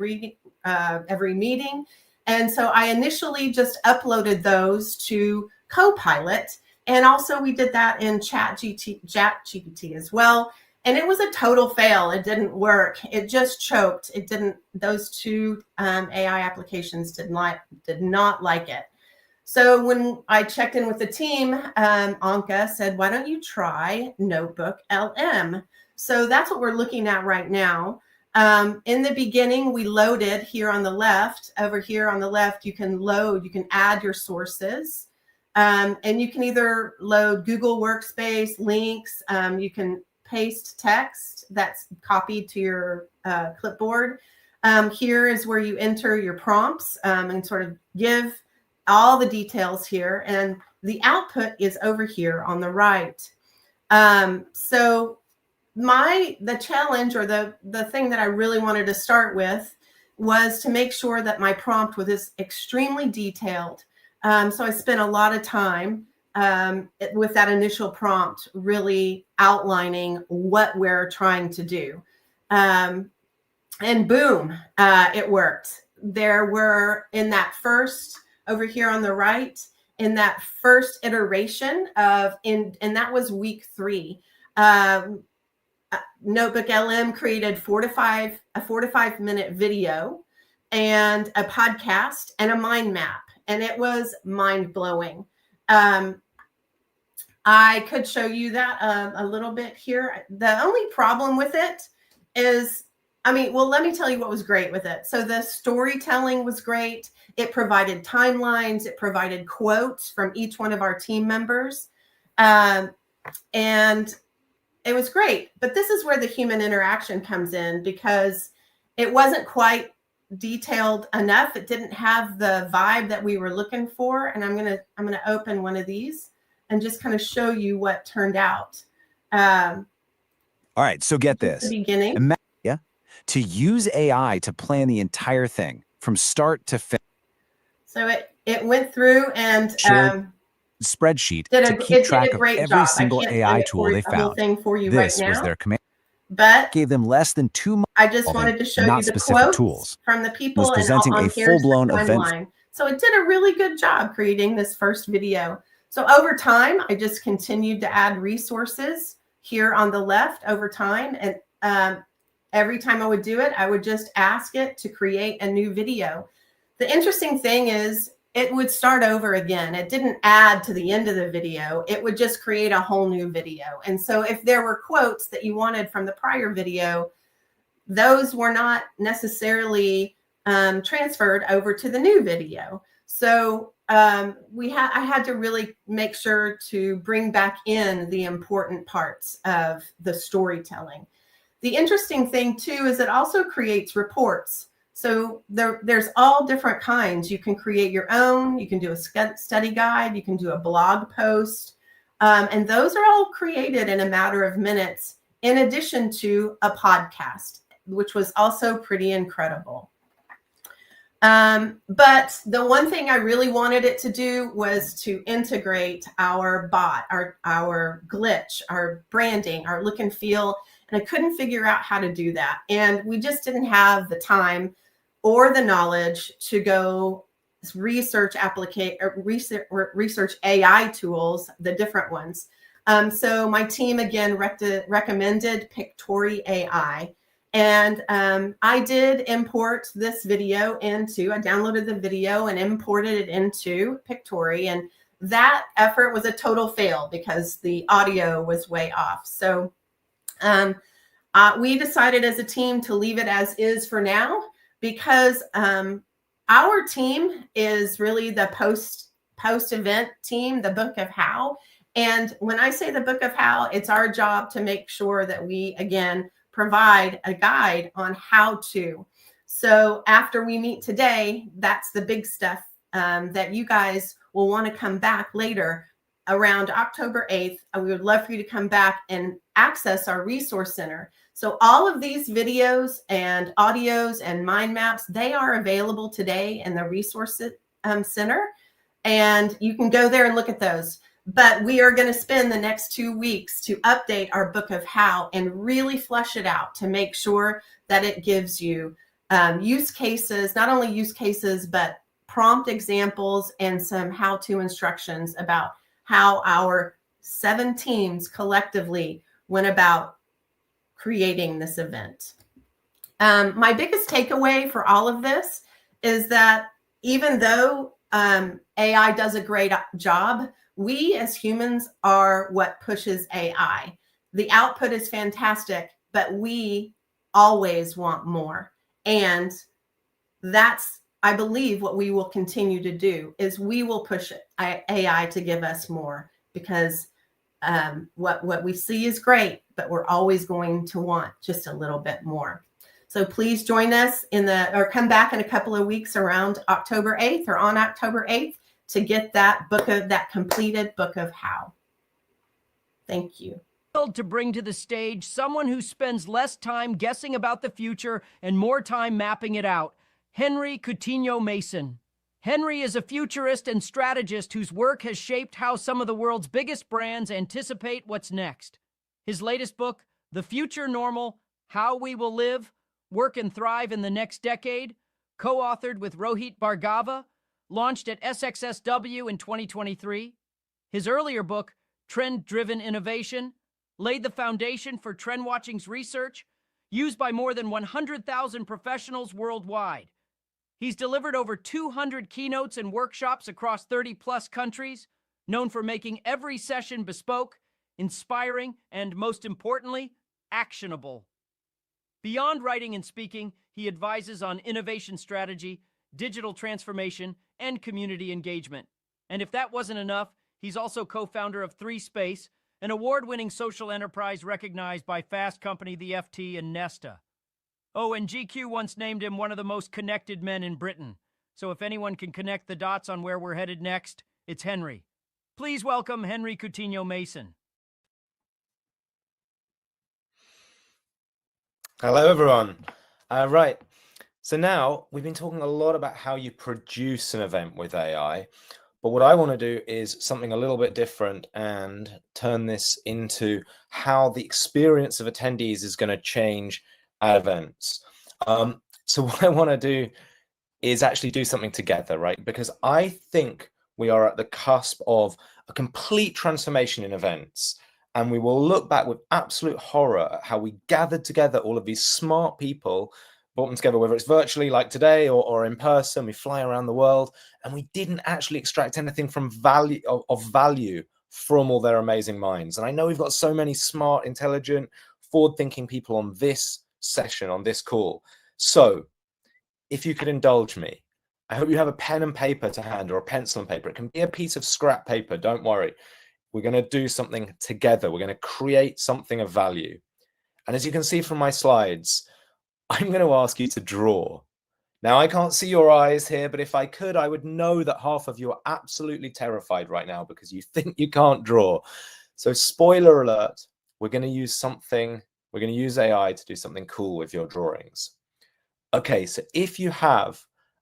meeting. And so I initially just uploaded those to Copilot. And also we did that in ChatGPT as well. And it was a total fail. It didn't work. It just choked. Those 2 AI applications did not like it. So when I checked in with the team, Anka said, why don't you try Notebook LM? So that's what we're looking at right now. In the beginning, we loaded here on the left. Over here on the left, you can add your sources. And you can either load Google Workspace, links. You can paste text that's copied to your clipboard. Here is where you enter your prompts and sort of give all the details here, and the output is over here on the right. So the challenge, or the thing that I really wanted to start with, was to make sure that my prompt was extremely detailed. So I spent a lot of time with that initial prompt, really outlining what we're trying to do. And boom, it worked. There were, in that first, over here on the right, in that first iteration and that was week 3, Notebook LM created a 4 to 5 minute video and a podcast and a mind map. And it was mind blowing. I could show you that a little bit here. The only problem with it is, let me tell you what was great with it. So the storytelling was great. It provided timelines. It provided quotes from each one of our team members. And it was great. But this is where the human interaction comes in, because it wasn't quite detailed enough. It didn't have the vibe that we were looking for. And I'm gonna open one of these and just kind of show you what turned out. All right, so get this. The beginning. To use AI to plan the entire thing from start to finish. So it went through and spreadsheet to keep track of every single AI tool they found. This was their command. But gave them less than 2 months. I just wanted to show you the quotes tools from the people. It was presenting a full-blown event. So it did a really good job creating this first video. So over time, I just continued to add resources here on the left over time. And every time I would do it, I would just ask it to create a new video. The interesting thing is it would start over again. It didn't add to the end of the video. It would just create a whole new video. And so if there were quotes that you wanted from the prior video, those were not necessarily transferred over to the new video. So I had to really make sure to bring back in the important parts of the storytelling. The interesting thing too is it also creates reports. So there's all different kinds. You can create your own, you can do a study guide, you can do a blog post, and those are all created in a matter of minutes, in addition to a podcast, which was also pretty incredible. But the one thing I really wanted it to do was to integrate our bot, our glitch, our branding, our look and feel. And I couldn't figure out how to do that. And we just didn't have the time or the knowledge to go research AI tools, the different ones. So my team again recommended Pictory AI. And I did import this video I downloaded the video and imported it into Pictory. And that effort was a total fail because the audio was way off. So we decided as a team to leave it as is for now, because our team is really the post-event team, the Book of How. And when I say the Book of How, it's our job to make sure that we, again, provide a guide on how to. So after we meet today, that's the big stuff that you guys will want to come back later around October 8th. We would love for you to come back and access our resource center. So all of these videos and audios and mind maps, they are available today in the resource center. And you can go there and look at those. But we are going to spend the next 2 weeks to update our Book of How and really flesh it out to make sure that it gives you use cases, not only use cases, but prompt examples and some how-to instructions about how our 7 teams collectively went about creating this event. My biggest takeaway for all of this is that even though AI does a great job, we as humans are what pushes AI. The output is fantastic, but we always want more. And that's, I believe, what we will continue to do is we will push AI to give us more, because what we see is great, but we're always going to want just a little bit more. So please join us or come back in a couple of weeks around October 8th or on October 8th to get that completed Book of How. Thank you. To bring to the stage someone who spends less time guessing about the future and more time mapping it out, Henry Coutinho Mason. Henry is a futurist and strategist whose work has shaped how some of the world's biggest brands anticipate what's next. His latest book, The Future Normal: How We Will Live, Work and Thrive in the Next Decade, co-authored with Rohit Bhargava, launched at SXSW in 2023. His earlier book, Trend-Driven Innovation, laid the foundation for TrendWatching's research, used by more than 100,000 professionals worldwide. He's delivered over 200 keynotes and workshops across 30-plus countries, known for making every session bespoke, inspiring, and most importantly, actionable. Beyond writing and speaking, he advises on innovation strategy, digital transformation, and community engagement. And if that wasn't enough, he's also co-founder of 3Space, an award-winning social enterprise recognized by Fast Company, the FT, and Nesta. Oh, and GQ once named him one of the most connected men in Britain. So if anyone can connect the dots on where we're headed next, it's Henry. Please welcome Henry Coutinho Mason. Hello, everyone. Right. So now we've been talking a lot about how you produce an event with AI. But what I want to do is something a little bit different and turn this into how the experience of attendees is going to change at events. So what I want to do is actually do something together, right? Because I think we are at the cusp of a complete transformation in events. And we will look back with absolute horror at how we gathered together all of these smart people, brought them together, whether it's virtually like today or in person. We fly around the world and we didn't actually extract anything from value from all their amazing minds. And I know we've got so many smart, intelligent, forward-thinking people on this session, on this call. So if you could indulge me, I hope you have a pen and paper to hand, or a pencil and paper. It can be a piece of scrap paper, don't worry. We're going to do something together. We're going to create something of value. And as you can see from my slides, I'm going to ask you to draw. Now, I can't see your eyes here, but if I could, I would know that half of you are absolutely terrified right now because you think you can't draw. So spoiler alert, we're going to use we're going to use AI to do something cool with your drawings. Okay, so if you have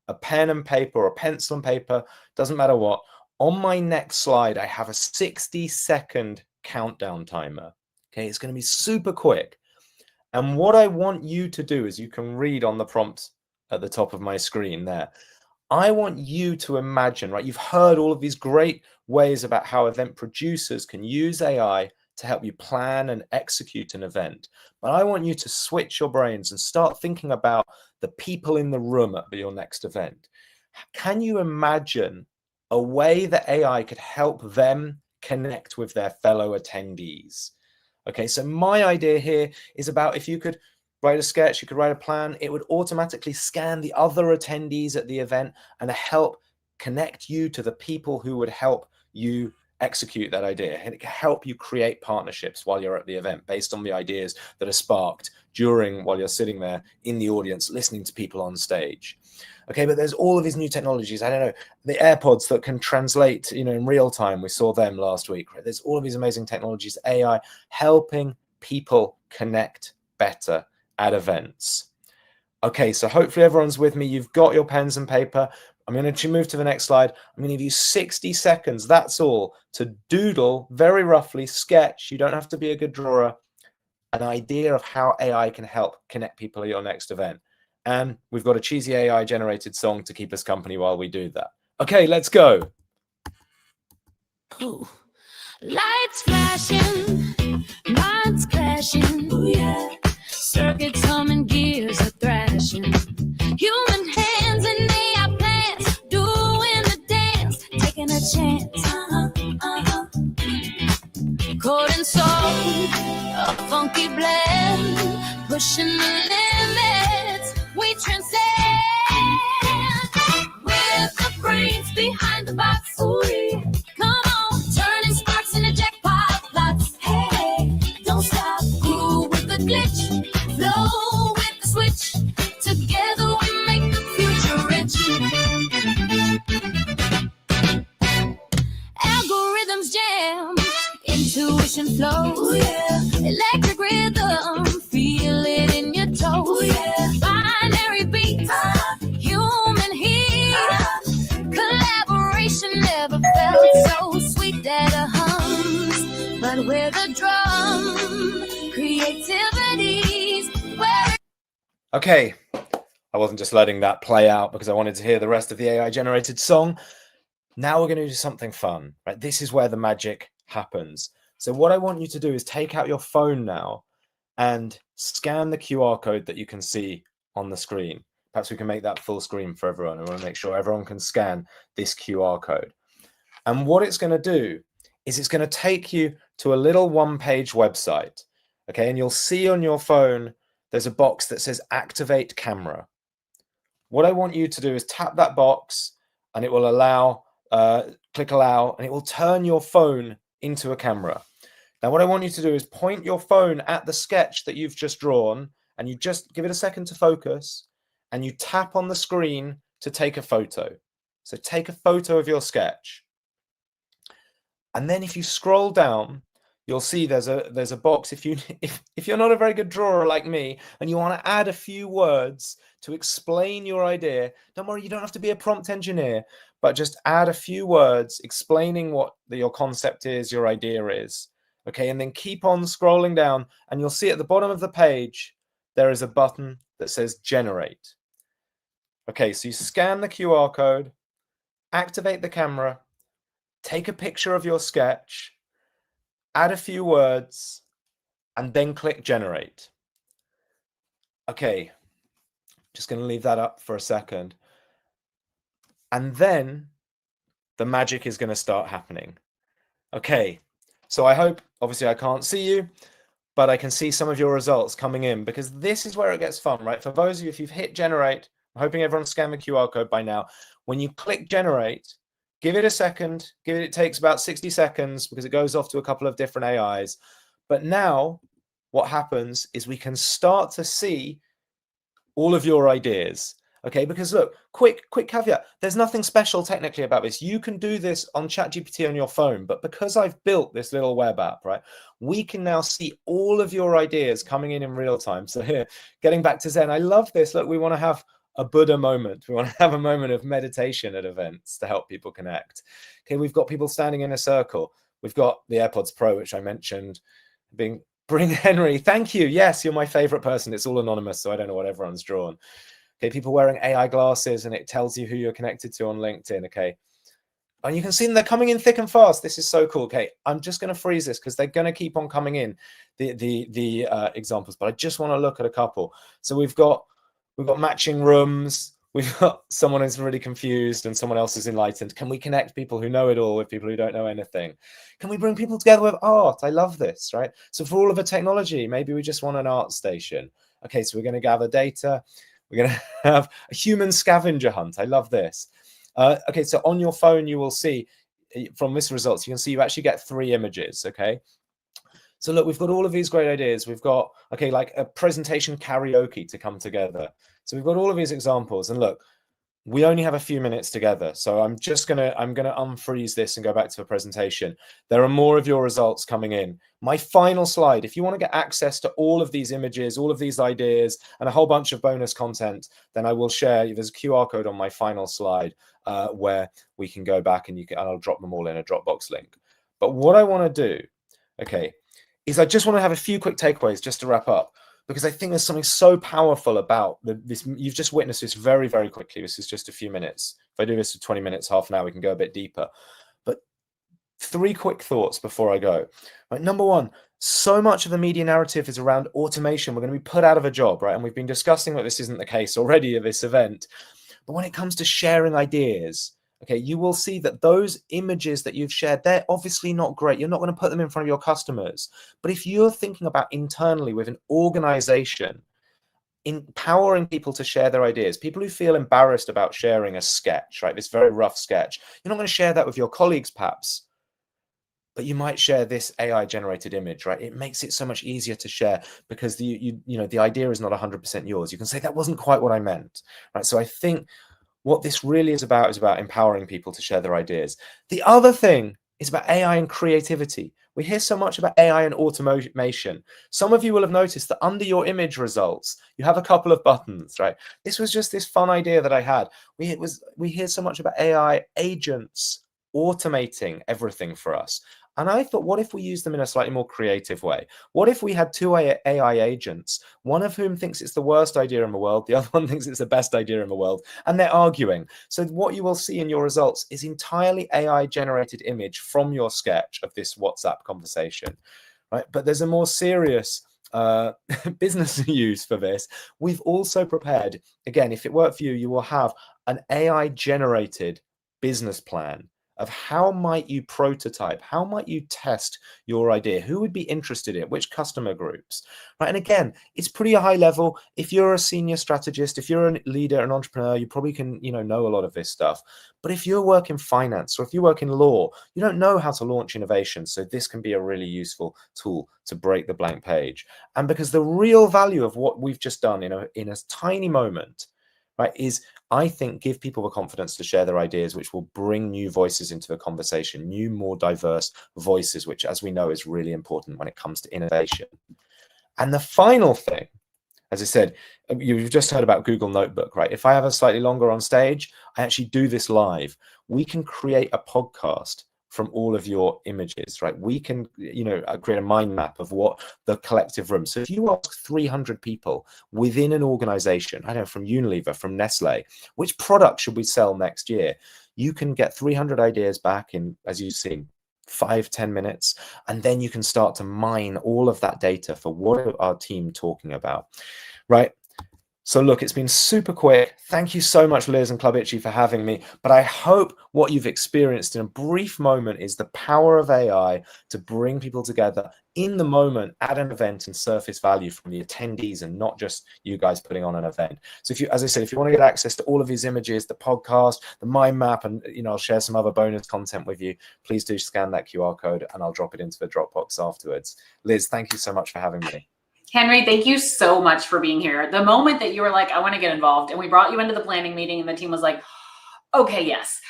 a pen and paper or a pencil and paper, doesn't matter what. On my next slide, I have a 60-second countdown timer. Okay, it's going to be super quick. And what I want you to do is, you can read on the prompt at the top of my screen there. I want you to imagine, right? You've heard all of these great ways about how event producers can use AI to help you plan and execute an event. But I want you to switch your brains and start thinking about the people in the room at your next event. Can you imagine a way that AI could help them connect with their fellow attendees? Okay, so my idea here is about, if you could write a sketch, you could write a plan, it would automatically scan the other attendees at the event and help connect you to the people who would help you execute that idea. And it can help you create partnerships while you're at the event based on the ideas that are sparked while you're sitting there in the audience listening to people on stage. Okay, but there's all of these new technologies. I don't know, the AirPods that can translate, in real time. We saw them last week, right? There's all of these amazing technologies, AI helping people connect better at events. Okay, so hopefully everyone's with me. You've got your pens and paper. I'm going to move to the next slide. I'm going to give you 60 seconds, that's all, to doodle, very roughly, sketch. You don't have to be a good drawer, an idea of how AI can help connect people at your next event. And we've got a cheesy AI generated song to keep us company while we do that. Okay, let's go. Ooh. Lights flashing, minds crashing, ooh yeah. Circuits humming, gears are thrashing. Human hands and AI plans, doing the dance, taking a chance. Chord and soul, a funky blend, pushing the limits, we transcend. With the brains behind the box, ooh yeah. Come on, turning sparks into jackpot plots. Hey, don't stop, groove with the glitch, flow with the switch. Together we make the future rich. Algorithms jam, intuition flows. Ooh, yeah. Electric rhythm, feel it in your toes. Ooh, yeah. Binary beats, human heat. Collaboration never felt so sweet that it hums. But with a drum, creativity's where. Okay, I wasn't just letting that play out because I wanted to hear the rest of the AI generated song. Now we're going to do something fun, right? This is where the magic happens. So what I want you to do is take out your phone now and scan the QR code that you can see on the screen. Perhaps we can make that full screen for everyone. I want to make sure everyone can scan this QR code. And what it's going to do is it's going to take you to a little one-page website. Okay, and you'll see on your phone there's a box that says activate camera. What I want you to do is tap that box and it will allow, click allow, and it will turn your phone into a camera. Now what I want you to do is point your phone at the sketch that you've just drawn, and you just give it a second to focus, and you tap on the screen to take a photo. So take a photo of your sketch. And then if you scroll down, you'll see there's a box. If you're not a very good drawer like me and you want to add a few words to explain your idea, don't worry, you don't have to be a prompt engineer, but just add a few words explaining what your concept is, your idea is. Okay, and then keep on scrolling down and you'll see at the bottom of the page there is a button that says generate. Okay, so you scan the QR code, activate the camera, take a picture of your sketch, add a few words, and then click generate. Okay, just going to leave that up for a second. And then the magic is going to start happening. Okay, so I hope, obviously I can't see you, but I can see some of your results coming in, because this is where it gets fun, right? For those of you, if you've hit generate, I'm hoping everyone's scanned the QR code by now. When you click generate, give it a second. It takes about 60 seconds because it goes off to a couple of different AIs. But now what happens is we can start to see all of your ideas. Okay, because look, quick caveat, there's nothing special technically about this. You can do this on ChatGPT on your phone, but because I've built this little web app, right, we can now see all of your ideas coming in real time. So here, getting back to Zen, I love this. Look, we want to have a Buddha moment. We want to have a moment of meditation at events to help people connect. Okay, we've got people standing in a circle. We've got the AirPods Pro, which I mentioned, bring Henry. Thank you. Yes, you're my favorite person. It's all anonymous, so I don't know what everyone's drawn. Okay, people wearing AI glasses, and it tells you who you're connected to on LinkedIn. Okay, and you can see them, they're coming in thick and fast. This is so cool. Okay, I'm just going to freeze this because they're going to keep on coming in, the examples, but I just want to look at a couple. So we've got matching rooms. We've got someone who's really confused and someone else is enlightened. Can we connect people who know it all with people who don't know anything? Can we bring people together with art? I love this, right? So for all of the technology, maybe we just want an art station. Okay, so we're going to gather data. We're going to have a human scavenger hunt. I love this. Okay, so on your phone, you will see from this results, you can see you actually get 3 images, okay? So look, we've got all of these great ideas. We've got, okay, like a presentation karaoke to come together. So we've got all of these examples, and look, we only have a few minutes together. So I'm gonna unfreeze this and go back to the presentation. There are more of your results coming in. My final slide, if you want to get access to all of these images, all of these ideas, and a whole bunch of bonus content, then I will share, there's a QR code on my final slide where we can go back and I'll drop them all in a Dropbox link. But what I want to do, okay, is I just want to have a few quick takeaways just to wrap up, because I think there's something so powerful about this. You've just witnessed this very, very quickly. This is just a few minutes. If I do this for 20 minutes, half an hour, we can go a bit deeper. But 3 quick thoughts before I go. Right, number 1, so much of the media narrative is around automation. We're going to be put out of a job, right? And we've been discussing that this isn't the case already at this event. But when it comes to sharing ideas, okay, you will see that those images that you've shared, they're obviously not great. You're not going to put them in front of your customers. But if you're thinking about internally with an organization, empowering people to share their ideas, people who feel embarrassed about sharing a sketch, right, this very rough sketch, you're not going to share that with your colleagues, perhaps, but you might share this AI generated image, right? It makes it so much easier to share because the idea is not 100% yours. You can say that wasn't quite what I meant, right? So I think what this really is about empowering people to share their ideas. The other thing is about AI and creativity. We hear so much about AI and automation. Some of you will have noticed that under your image results, you have a couple of buttons, right? This was just this fun idea that I had. We hear so much about AI agents automating everything for us. And I thought, what if we use them in a slightly more creative way? What if we had 2 AI agents, one of whom thinks it's the worst idea in the world, the other one thinks it's the best idea in the world, and they're arguing. So what you will see in your results is entirely AI-generated image from your sketch of this WhatsApp conversation, right? But there's a more serious business use for this. We've also prepared, again, if it worked for you, you will have an AI-generated business plan of how might you prototype, how might you test your idea, who would be interested in it, which customer groups, right? And again, it's pretty high level. If you're a senior strategist, if you're a leader, an entrepreneur, you probably can, know a lot of this stuff. But if you work in finance or if you work in law, you don't know how to launch innovation. So this can be a really useful tool to break the blank page. And because the real value of what we've just done in a tiny moment, right, is I think give people the confidence to share their ideas, which will bring new voices into the conversation, new, more diverse voices, which, as we know, is really important when it comes to innovation. And the final thing, as I said, you've just heard about Google Notebook, right? If I have a slightly longer on stage, I actually do this live. We can create a podcast from all of your images, right? We can, create a mind map of what the collective room. So if you ask 300 people within an organization, I don't know, from Unilever, from Nestle, which product should we sell next year? You can get 300 ideas back in, as you've seen, 5-10 minutes, and then you can start to mine all of that data for what are our team talking about, right? So look, it's been super quick. Thank you so much, Liz and Club Ichi, for having me. But I hope what you've experienced in a brief moment is the power of AI to bring people together in the moment at an event and surface value from the attendees and not just you guys putting on an event. So if you, as I said, if you want to get access to all of these images, the podcast, the mind map, and I'll share some other bonus content with you, please do scan that QR code and I'll drop it into the Dropbox afterwards. Liz, thank you so much for having me. Henry, thank you so much for being here. The moment that you were like, I want to get involved, and we brought you into the planning meeting and the team was like, okay, yes,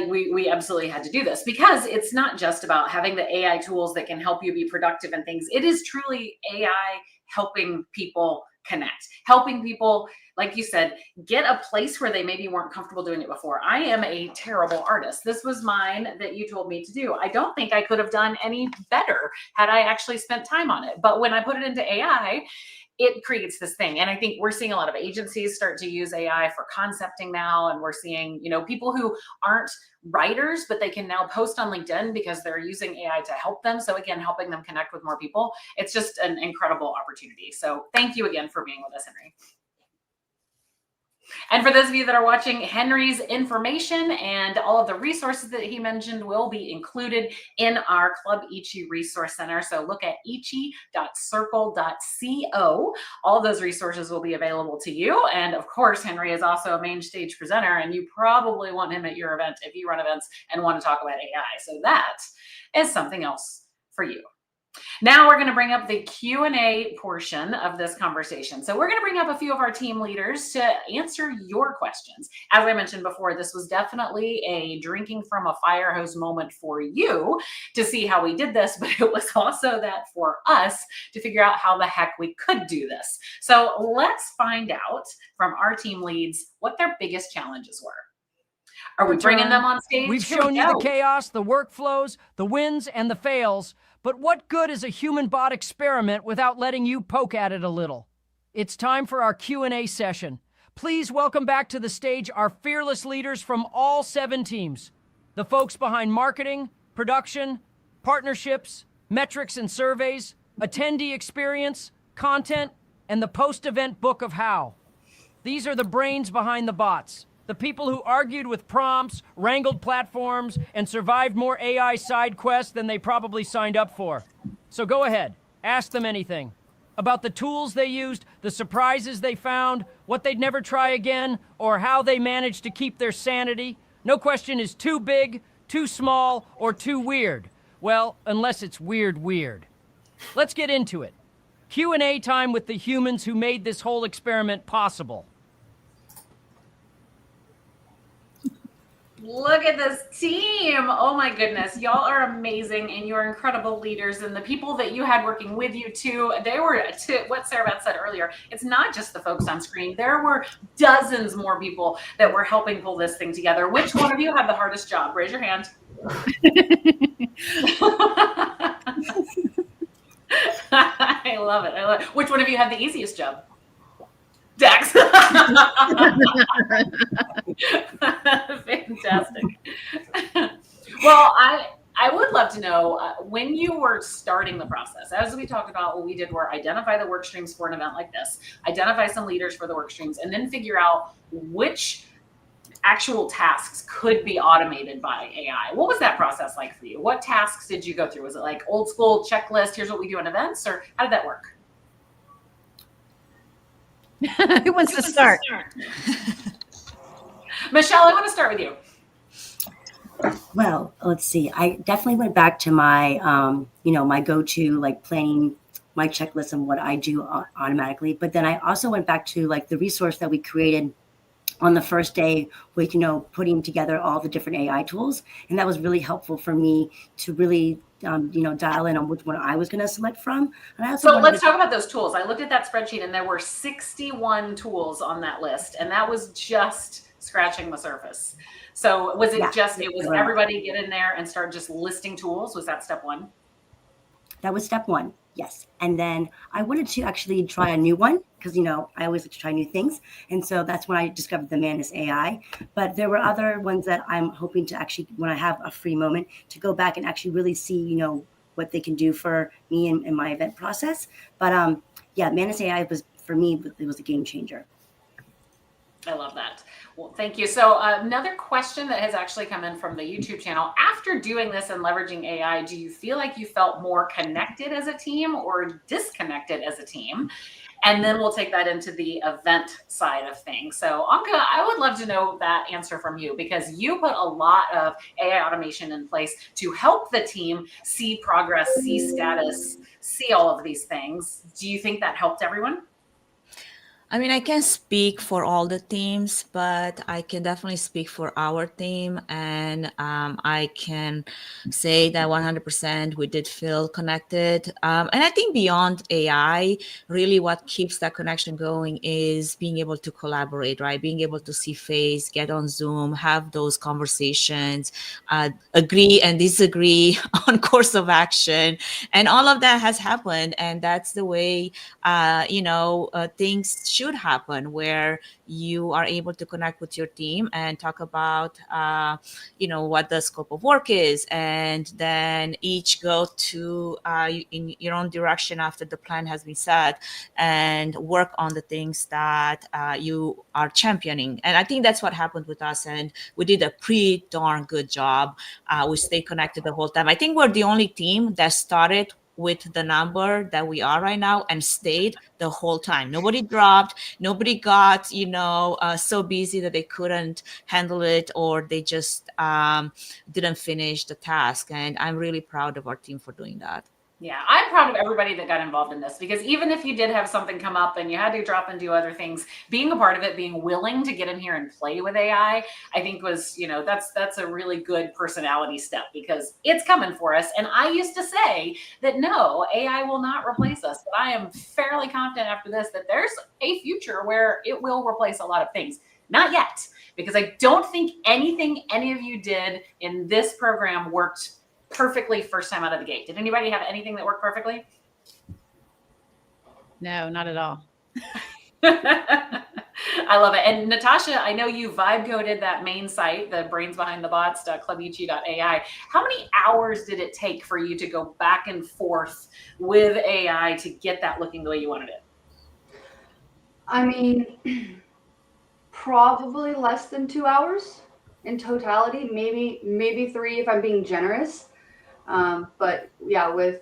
we absolutely had to do this, because it's not just about having the AI tools that can help you be productive and things. It is truly AI helping people connect, helping people, like you said, get a place where they maybe weren't comfortable doing it before. I am a terrible artist. This was mine that you told me to do. I don't think I could have done any better had I actually spent time on it. But when I put it into AI, it creates this thing. And I think we're seeing a lot of agencies start to use AI for concepting now. And we're seeing, people who aren't writers, but they can now post on LinkedIn because they're using AI to help them. So again, helping them connect with more people. It's just an incredible opportunity. So thank you again for being with us, Henry. And for those of you that are watching, Henry's information and all of the resources that he mentioned will be included in our Club Ichi Resource Center. So look at ichi.circle.co. All those resources will be available to you. And of course, Henry is also a main stage presenter, and you probably want him at your event if you run events and want to talk about AI. So that is something else for you. Now we're going to bring up the Q&A portion of this conversation. So we're going to bring up a few of our team leaders to answer your questions. As I mentioned before, this was definitely a drinking from a fire hose moment for you to see how we did this, but it was also that for us to figure out how the heck we could do this. So let's find out from our team leads what their biggest challenges were. Are we bringing them on stage? We've shown you the chaos, the workflows, the wins, and the fails. But what good is a human-bot experiment without letting you poke at it a little? It's time for our Q&A session. Please welcome back to the stage our fearless leaders from all 7 teams. The folks behind marketing, production, partnerships, metrics and surveys, attendee experience, content, and the post-event book of how. These are the brains behind the bots. The people who argued with prompts, wrangled platforms, and survived more AI side quests than they probably signed up for. So go ahead, ask them anything. About the tools they used, the surprises they found, what they'd never try again, or how they managed to keep their sanity. No question is too big, too small, or too weird. Well, unless it's weird. Let's get into it. Q&A time with the humans who made this whole experiment possible. Look at this team. Oh my goodness. Y'all are amazing and you're incredible leaders. And the people that you had working with you too, they were, to what Sarah Beth said earlier, it's not just the folks on screen. There were dozens more people that were helping pull this thing together. Which one of you had the hardest job? Raise your hand. I love it. Which one of you had the easiest job? Dax. Fantastic. Well, I would love to know when you were starting the process, as we talked about, what we did were identify the work streams for an event like this, identify some leaders for the work streams, and then figure out which actual tasks could be automated by AI. What was that process like for you? What tasks did you go through? Was it like old school checklist, here's what we do in events, or how did that work? Who wants to start? Michelle, I want to start with you. Well, let's see. I definitely went back to my, my go-to, like planning my checklist and what I do automatically. But then I also went back to like the resource that we created on the first day with, putting together all the different AI tools. And that was really helpful for me to really, dial in on which one I was going to select from. And I also so let's talk about those tools. I looked at that spreadsheet and there were 61 tools on that list. And that was just scratching the surface. So was it it was everybody get in there and start just listing tools? Was that step one? That was step one. Yes. And then I wanted to actually try a new one because, I always like to try new things. And so that's when I discovered the Manus AI. But there were other ones that I'm hoping to actually, when I have a free moment, to go back and actually really see, what they can do for me in my event process. But Manus AI was, for me, it was a game changer. I love that. Well, thank you. So another question that has actually come in from the YouTube channel. After doing this and leveraging AI, do you feel like you felt more connected as a team or disconnected as a team? And then we'll take that into the event side of things. So Anka, I would love to know that answer from you because you put a lot of AI automation in place to help the team see progress, see status, see all of these things. Do you think that helped everyone? I mean, I can't speak for all the teams, but I can definitely speak for our team. And I can say that 100% we did feel connected. And I think beyond AI, really what keeps that connection going is being able to collaborate, right? Being able to see face, get on Zoom, have those conversations, agree and disagree on course of action. And all of that has happened. And that's the way things should happen, where you are able to connect with your team and talk about what the scope of work is, and then each go to in your own direction after the plan has been set, and work on the things that you are championing. And I think that's what happened with us, and we did a pretty darn good job. We stayed connected the whole time. I think we're the only team that started with the number that we are right now and stayed the whole time. Nobody dropped, nobody got, so busy that they couldn't handle it, or they just didn't finish the task. And I'm really proud of our team for doing that. Yeah, I'm proud of everybody that got involved in this, because even if you did have something come up and you had to drop and do other things, being a part of it, being willing to get in here and play with AI, I think was, that's a really good personality step, because it's coming for us. And I used to say that no, AI will not replace us, but I am fairly confident after this that there's a future where it will replace a lot of things. Not yet, because I don't think anything any of you did in this program worked perfectly first time out of the gate. Did anybody have anything that worked perfectly? No, not at all. I love it. And Natasha, I know you vibe coded that main site, the brains behind the bots, clubichi.ai. How many hours did it take for you to go back and forth with AI to get that looking the way you wanted it? I mean, probably less than 2 hours in totality, maybe 3 if I'm being generous. But yeah, with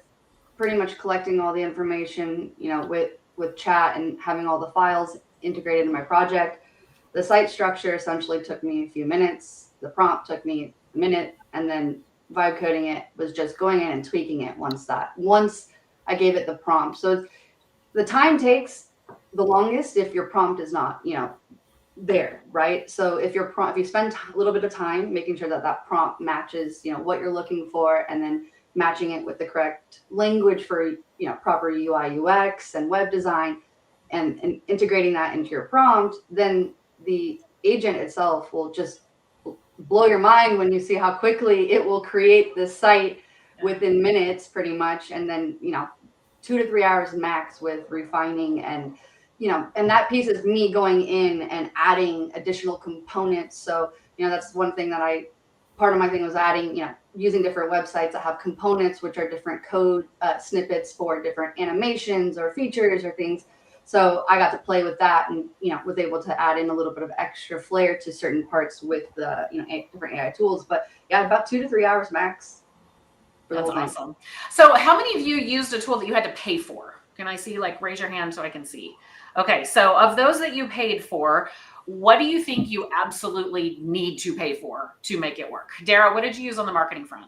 pretty much collecting all the information, with chat and having all the files integrated in my project, the site structure essentially took me a few minutes. The prompt took me a minute, and then vibe coding it was just going in and tweaking it once I gave it the prompt. So the time takes the longest if your prompt is not, there, right? So if you spend a little bit of time making sure that prompt matches, what you're looking for, and then matching it with the correct language for, proper UI, UX and web design, and integrating that into your prompt, then the agent itself will just blow your mind when you see how quickly it will create this site within minutes, pretty much. And then, 2 to 3 hours max with refining and that piece is me going in and adding additional components. So, that's one thing that part of my thing was adding, using different websites that have components, which are different code snippets for different animations or features or things. So I got to play with that and, was able to add in a little bit of extra flair to certain parts with the, different AI tools. But yeah, about 2 to 3 hours max. That's awesome. So how many of you used a tool that you had to pay for? Can I see, raise your hand so I can see? Okay, so of those that you paid for, what do you think you absolutely need to pay for to make it work? Dara, what did you use on the marketing front?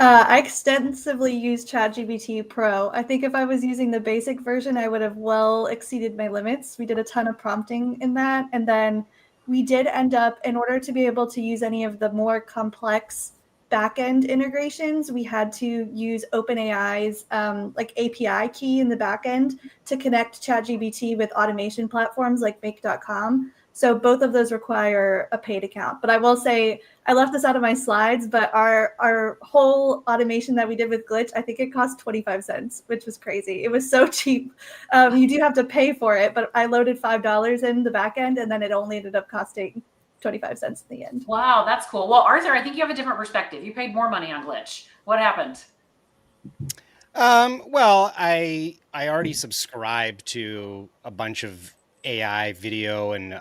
I extensively used ChatGPT Pro. I think if I was using the basic version, I would have well exceeded my limits. We did a ton of prompting in that. And then we did end up, in order to be able to use any of the more complex backend integrations, we had to use OpenAI's API key in the backend to connect ChatGPT with automation platforms like Make.com. So both of those require a paid account. But I will say, I left this out of my slides, but our whole automation that we did with Glitch, I think it cost 25 cents, which was crazy. It was so cheap. You do have to pay for it, but I loaded $5 in the backend, and then it only ended up costing 25 cents in the end. Wow, that's cool. Well, Arthur, I think you have a different perspective. You paid more money on Glitch. What happened? Well, I already subscribed to a bunch of AI video and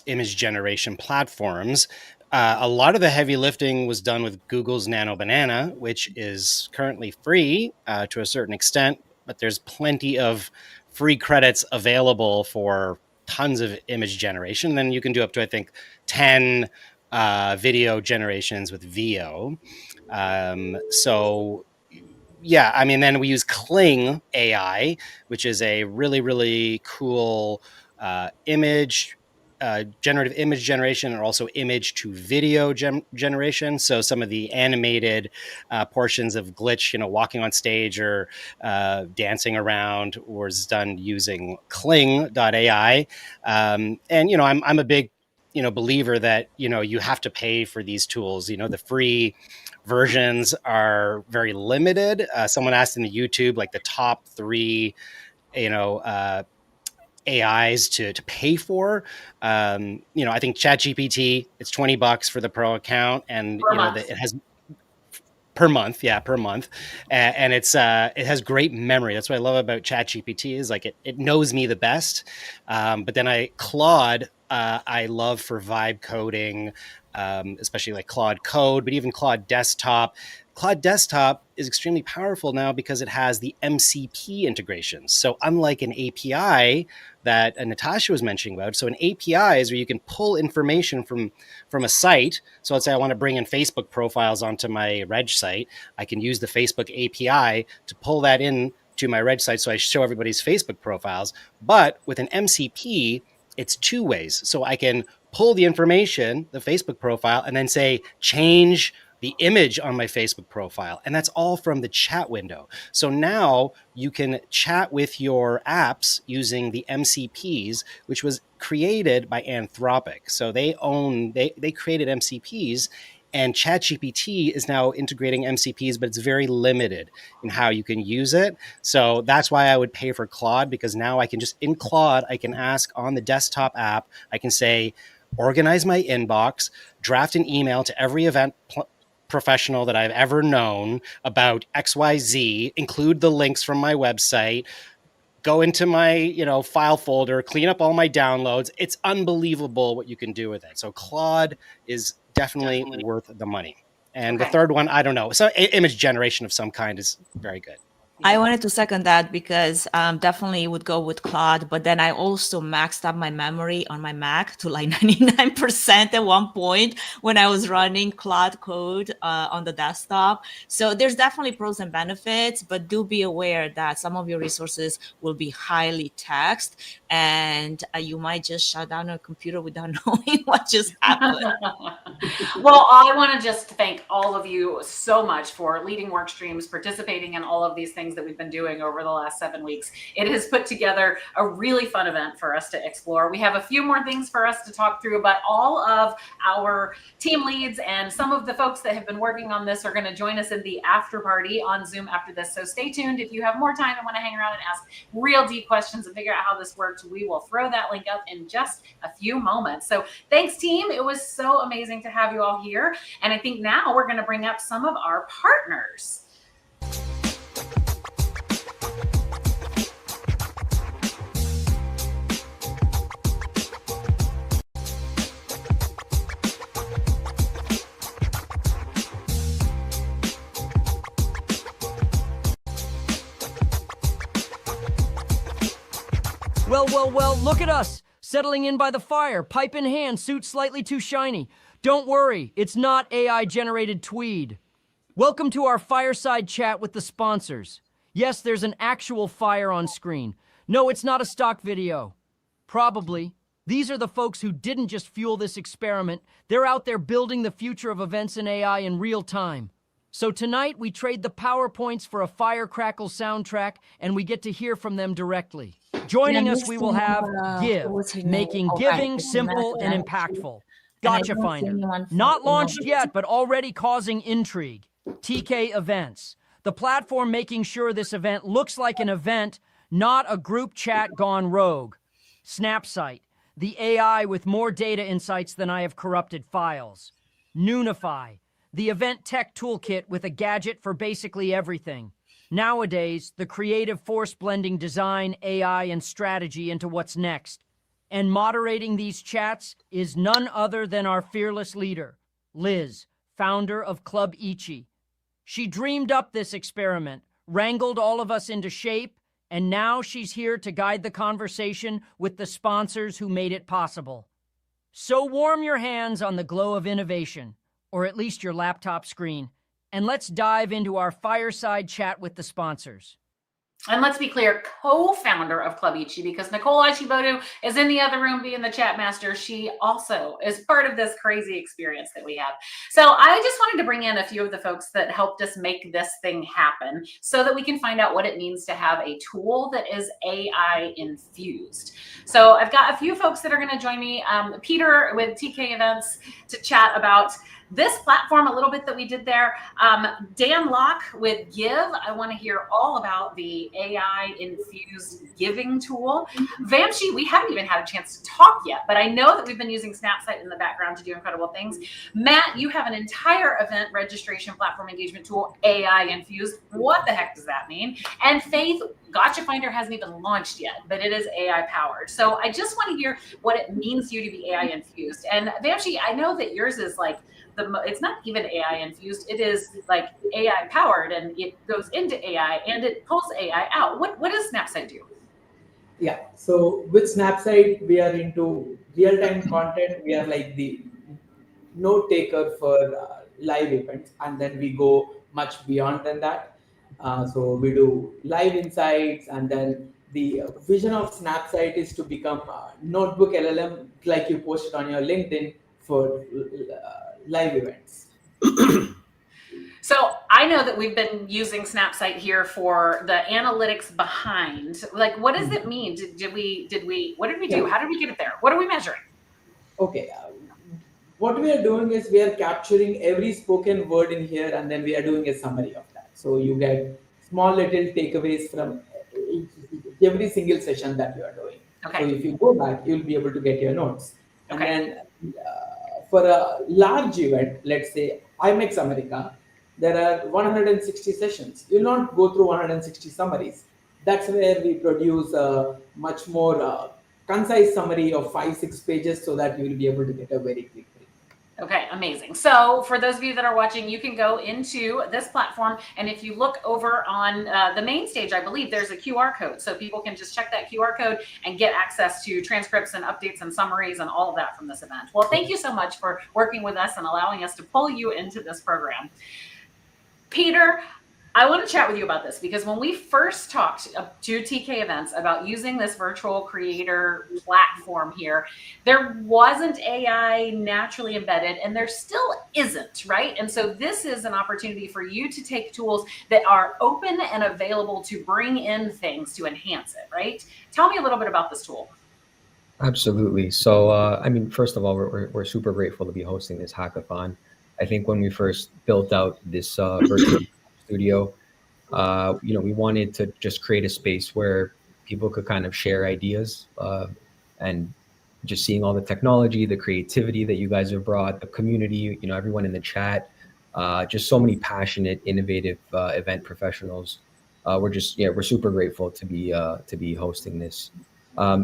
image generation platforms. A lot of the heavy lifting was done with Google's Nano Banana, which is currently free to a certain extent, but there's plenty of free credits available for tons of image generation. Then you can do up to, I think, 10 video generations with VO. So yeah, I mean, then we use Kling AI, which is a really, really cool generative image generation, and also image to video generation. So some of the animated portions of Glitch, walking on stage or dancing around, was done using Kling.ai. And I'm a big believer that you have to pay for these tools. The free versions are very limited. Someone asked in the YouTube, like the top 3 AIs to pay for. I think ChatGPT, it's $20 for the pro account, and it has per month, and it has great memory. That's what I love about ChatGPT, is like it knows me the best. But then Claude, I love for vibe coding, especially like Claude Code, but even Claude Desktop. Claude Desktop is extremely powerful now because it has the MCP integrations. So unlike an API that Natasha was mentioning about, so an API is where you can pull information from a site. So let's say I want to bring in Facebook profiles onto my reg site. I can use the Facebook API to pull that in to my reg site, so I show everybody's Facebook profiles. But with an MCP, it's 2 ways. So I can pull the information, the Facebook profile, and then say, change the image on my Facebook profile. And that's all from the chat window. So now you can chat with your apps using the MCPs, which was created by Anthropic. So they created MCPs, and ChatGPT is now integrating MCPs, but it's very limited in how you can use it. So that's why I would pay for Claude, because now I can just, in Claude, I can ask on the desktop app, I can say, organize my inbox, draft an email to every event professional that I've ever known about XYZ, include the links from my website, go into my file folder, clean up all my downloads. It's unbelievable what you can do with it. So Claude is definitely worth the money. And the third one, I don't know. So image generation of some kind is very good. I wanted to second that, because definitely would go with Claude, but then I also maxed up my memory on my Mac to like 99% at one point when I was running Claude code on the desktop. So there's definitely pros and benefits, but do be aware that some of your resources will be highly taxed, and you might just shut down a computer without knowing what just happened. Well, I want to just thank all of you so much for leading work streams, participating in all of these things that we've been doing over the last 7 weeks. It has put together a really fun event for us to explore. We have a few more things for us to talk through, but all of our team leads and some of the folks that have been working on this are going to join us in the after party on Zoom after this. So stay tuned. If you have more time and want to hang around and ask real deep questions and figure out how this works, we will throw that link up in just a few moments. So thanks, team. It was so amazing to have you all here. And I think now we're going to bring up some of our partners. Well, look at us, settling in by the fire, pipe in hand, suit slightly too shiny. Don't worry, it's not AI-generated tweed. Welcome to our fireside chat with the sponsors. Yes, there's an actual fire on screen. No, it's not a stock video. Probably. These are the folks who didn't just fuel this experiment. They're out there building the future of events and AI in real time. So tonight, we trade the PowerPoints for a firecrackle soundtrack, and we get to hear from them directly. Joining us, we will have Give, making giving simple and impactful. Gotcha Finder, not launched yet, but already causing intrigue. TK Events, the platform making sure this event looks like an event, not a group chat gone rogue. Snapsight, the AI with more data insights than I have corrupted files. Noonify, the event tech toolkit with a gadget for basically everything. Nowadays, the creative force blending design, AI, and strategy into what's next. And moderating these chats is none other than our fearless leader, Liz, founder of Club Ichi. She dreamed up this experiment, wrangled all of us into shape, and now she's here to guide the conversation with the sponsors who made it possible. So warm your hands on the glow of innovation, or at least your laptop screen, and let's dive into our fireside chat with the sponsors. And let's be clear, co-founder of Club Ichi, because Nicole Ishibodu is in the other room being the chat master. She also is part of this crazy experience that we have. So I just wanted to bring in a few of the folks that helped us make this thing happen so that we can find out what it means to have a tool that is AI infused. So I've got a few folks that are going to join me. Peter with TK Events to chat about this platform a little bit that we did there. Dan Locke with Give. I want to hear all about the AI infused giving tool. Vamshi, we haven't even had a chance to talk yet, but I know that we've been using Snapsite in the background to do incredible things. Matt, you have an entire event registration platform engagement tool, AI infused. What the heck does that mean? And Faith, Gotcha Finder hasn't even launched yet, but it is AI powered. So I just want to hear what it means to you to be AI infused. And Vamshi, I know that yours is like, it's not even AI infused, it is like AI powered, and it goes into AI and it pulls AI out. What does Snapsite do? Yeah, so with Snapsite, we are into real-time content. We are like the note taker for live events, and then we go much beyond than that. So we do live insights, and then the vision of Snapsite is to become a notebook LLM like you posted on your LinkedIn for live events. So I know that we've been using Snapsite here for the analytics behind. Like, what does it mean? What did we do? How did we get it there? What are we measuring? Okay. What we are doing is we are capturing every spoken word in here, and then we are doing a summary of that. So you get small little takeaways from every single session that you are doing. Okay. So if you go back, you'll be able to get your notes. And then for a large event, let's say IMEX America, there are 160 sessions. You'll not go through 160 summaries. That's where we produce a much more concise summary of 5-6 pages so that you will be able to get a very quick read. Okay, amazing. So for those of you that are watching, you can go into this platform, and if you look over on the main stage, I believe there's a QR code. So people can just check that QR code and get access to transcripts and updates and summaries and all of that from this event. Well, thank you so much for working with us and allowing us to pull you into this program. Peter, I want to chat with you about this because when we first talked to TK Events about using this virtual creator platform here, there wasn't AI naturally embedded, and there still isn't, right? And so this is an opportunity for you to take tools that are open and available to bring in things to enhance it, right? Tell me a little bit about this tool. Absolutely. So, I mean, first of all, we're super grateful to be hosting this hackathon. I think when we first built out this virtual studio, we wanted to just create a space where people could kind of share ideas, and just seeing all the technology, the creativity that you guys have brought, the community, everyone in the chat, just so many passionate, innovative event professionals. We're super grateful to be hosting this.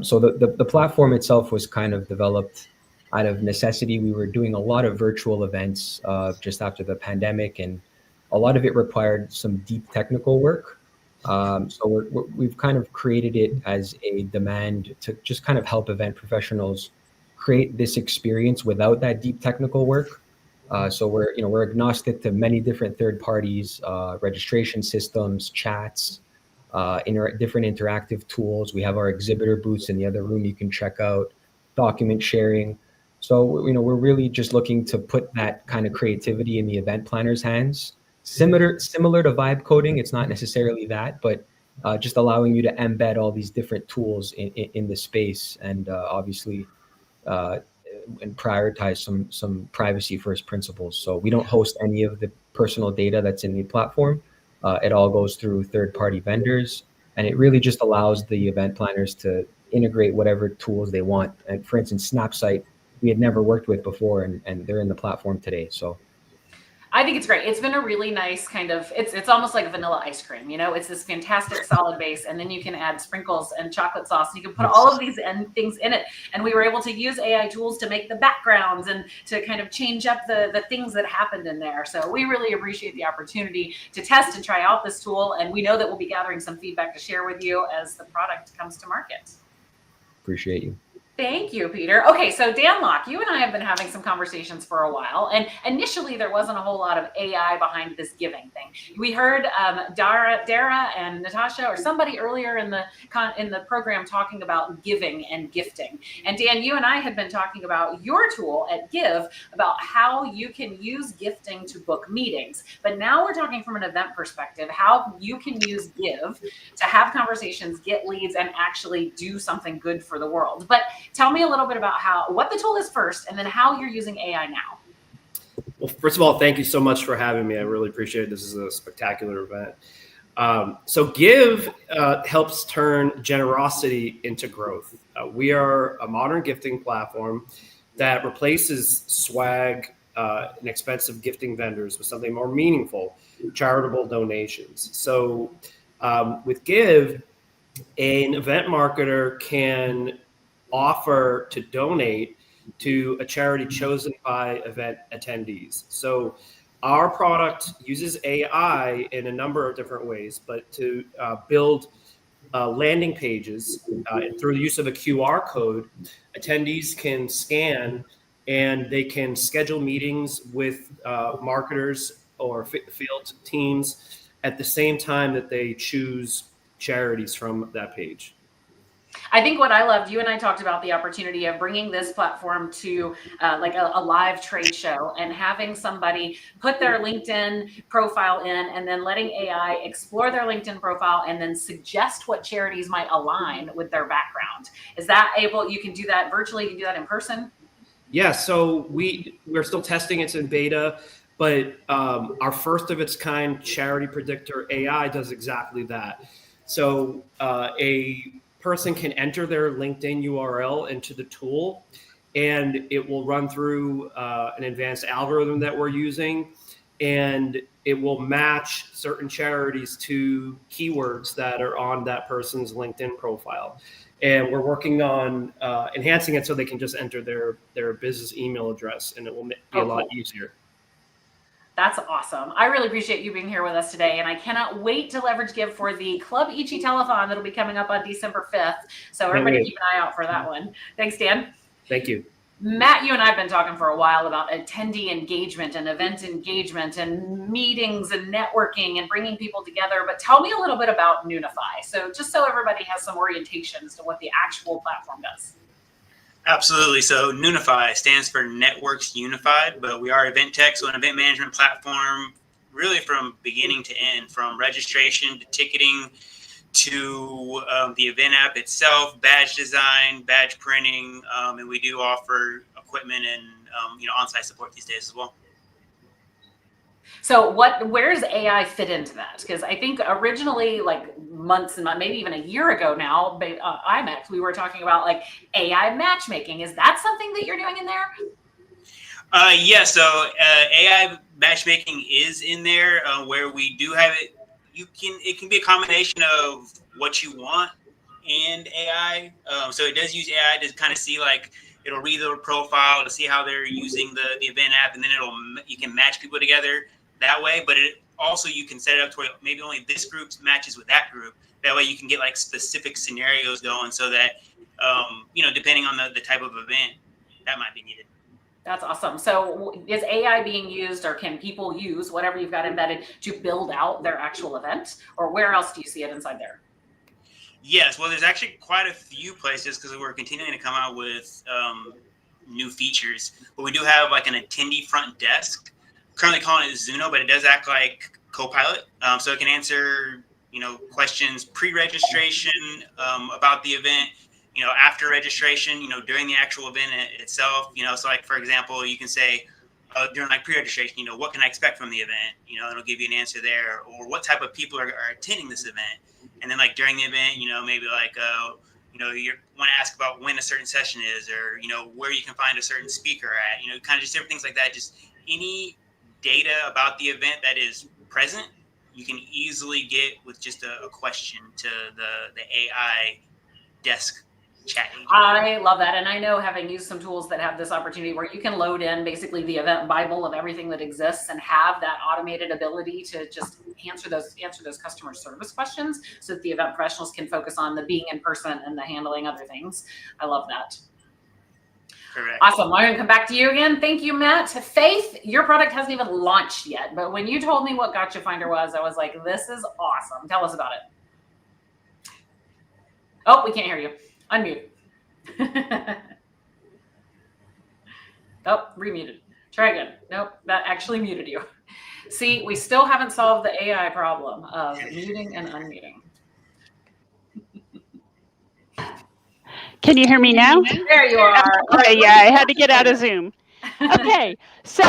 So the platform itself was kind of developed out of necessity. We were doing a lot of virtual events just after the pandemic, and a lot of it required some deep technical work. So we've kind of created it as a demand to just kind of help event professionals create this experience without that deep technical work. So we're agnostic to many different third parties, registration systems, chats, different interactive tools. We have our exhibitor booths in the other room you can check out, document sharing. So we're really just looking to put that kind of creativity in the event planner's hands. Similar to vibe coding, it's not necessarily that, but just allowing you to embed all these different tools in the space, and obviously and prioritize some privacy first principles. So we don't host any of the personal data that's in the platform. It all goes through third-party vendors, and it really just allows the event planners to integrate whatever tools they want. And for instance, Snapsite, we had never worked with before, and they're in the platform today. So I think it's great. It's been a really nice kind of, it's almost like vanilla ice cream, it's this fantastic solid base, and then you can add sprinkles and chocolate sauce, and you can put all of these things in it. And we were able to use AI tools to make the backgrounds and to kind of change up the things that happened in there. So we really appreciate the opportunity to test and try out this tool. And we know that we'll be gathering some feedback to share with you as the product comes to market. Appreciate you. Thank you, Peter. Okay, so Dan Locke, you and I have been having some conversations for a while, and initially there wasn't a whole lot of AI behind this giving thing. We heard Dara and Natasha or somebody earlier in the program talking about giving and gifting. And Dan, you and I had been talking about your tool at Give, about how you can use gifting to book meetings. But now we're talking from an event perspective, how you can use Give to have conversations, get leads, and actually do something good for the world. But tell me a little bit about what the tool is first, and then how you're using AI now. Well, first of all, thank you so much for having me. I really appreciate it. This is a spectacular event. So Give helps turn generosity into growth. We are a modern gifting platform that replaces swag and expensive gifting vendors with something more meaningful, charitable donations. So with Give, an event marketer can offer to donate to a charity chosen by event attendees. So our product uses AI in a number of different ways, but to build landing pages through the use of a QR code, attendees can scan and they can schedule meetings with marketers or field teams at the same time that they choose charities from that page. I think what I loved, you and I talked about the opportunity of bringing this platform to like a live trade show and having somebody put their LinkedIn profile in and then letting AI explore their LinkedIn profile and then suggest what charities might align with their background. Is that able, you can do that virtually, you can do that in person? Yeah, so we're still testing, it's in beta, but our first of its kind charity predictor AI does exactly that. So a person can enter their LinkedIn URL into the tool, and it will run through an advanced algorithm that we're using, and it will match certain charities to keywords that are on that person's LinkedIn profile. And we're working on enhancing it so they can just enter their business email address, and it will be a lot easier. That's awesome. I really appreciate you being here with us today, and I cannot wait to leverage Give for the Club Ichi telethon that'll be coming up on December 5th. So everybody keep an eye out for that one. Thanks, Dan. Thank you. Matt, you and I have been talking for a while about attendee engagement and event engagement and meetings and networking and bringing people together. But tell me a little bit about Noonify. So just so everybody has some orientation as to what the actual platform does. Absolutely. So Noonify stands for Networks Unified, but we are event tech, so an event management platform really from beginning to end, from registration to ticketing to the event app itself, badge design, badge printing, and we do offer equipment and on-site support these days as well. So where does AI fit into that? Because I think originally, like months and maybe even a year ago now, IMEX, we were talking about like AI matchmaking. Is that something that you're doing in there? Yeah, so AI matchmaking is in there where we do have it. It can be a combination of what you want and AI. So it does use AI to kind of see, like, it'll read their profile to see how they're using the event app, and then you can match people together that way. But it also, you can set it up to where maybe only this group matches with that group. That way you can get like specific scenarios going so that, depending on the type of event that might be needed. That's awesome. So is AI being used, or can people use whatever you've got embedded to build out their actual event? Or where else do you see it inside there? Yes, well, there's actually quite a few places because we're continuing to come out with new features. But we do have like an attendee front desk, currently calling it Zuno, but it does act like Copilot. So it can answer, questions pre-registration about the event, after registration, during the actual event itself. So like, for example, you can say during like pre-registration, what can I expect from the event? It'll give you an answer there, or what type of people are attending this event. And then like during the event, maybe like, you want to ask about when a certain session is, or, where you can find a certain speaker at, kind of just different things like that. Just any data about the event that is present, you can easily get with just a question to the AI desk chatting. I love that. And I know, having used some tools that have this opportunity where you can load in basically the event Bible of everything that exists and have that automated ability to just answer those customer service questions so that the event professionals can focus on the being in person and the handling other things. I love that. Correct. Awesome. I'm going to come back to you again. Thank you, Matt. Faith, your product hasn't even launched yet, but when you told me what Gotcha Finder was, I was like, this is awesome. Tell us about it. Oh, we can't hear you. Unmute. Oh, remuted. Try again. Nope, that actually muted you. See, we still haven't solved the AI problem of muting and unmuting. Can you hear me now? There you are. Okay, yeah, I had to get out of Zoom. Okay, so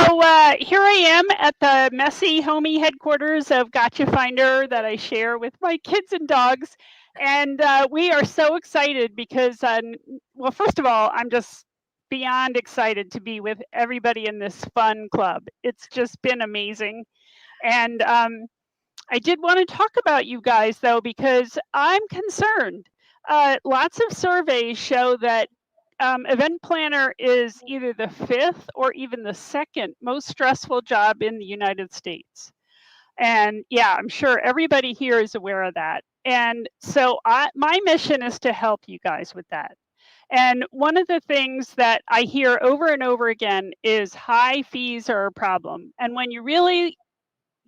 here I am at the messy, homey headquarters of Gotcha Finder that I share with my kids and dogs. And we are so excited because, well, first of all, I'm just beyond excited to be with everybody in this fun club. It's just been amazing. And I did want to talk about you guys, though, because I'm concerned. Lots of surveys show that event planner is either the 5th or even the 2nd most stressful job in the United States. And yeah, I'm sure everybody here is aware of that. And so my mission is to help you guys with that. And one of the things that I hear over and over again is high fees are a problem. And when you really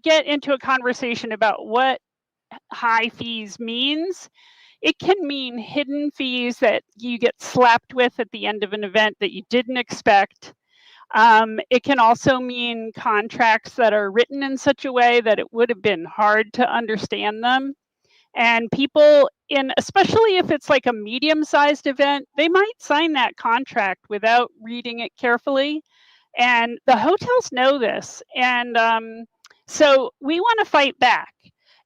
get into a conversation about what high fees means, it can mean hidden fees that you get slapped with at the end of an event that you didn't expect. It can also mean contracts that are written in such a way that it would have been hard to understand them. And people, especially if it's like a medium-sized event, they might sign that contract without reading it carefully. And the hotels know this. And so we want to fight back.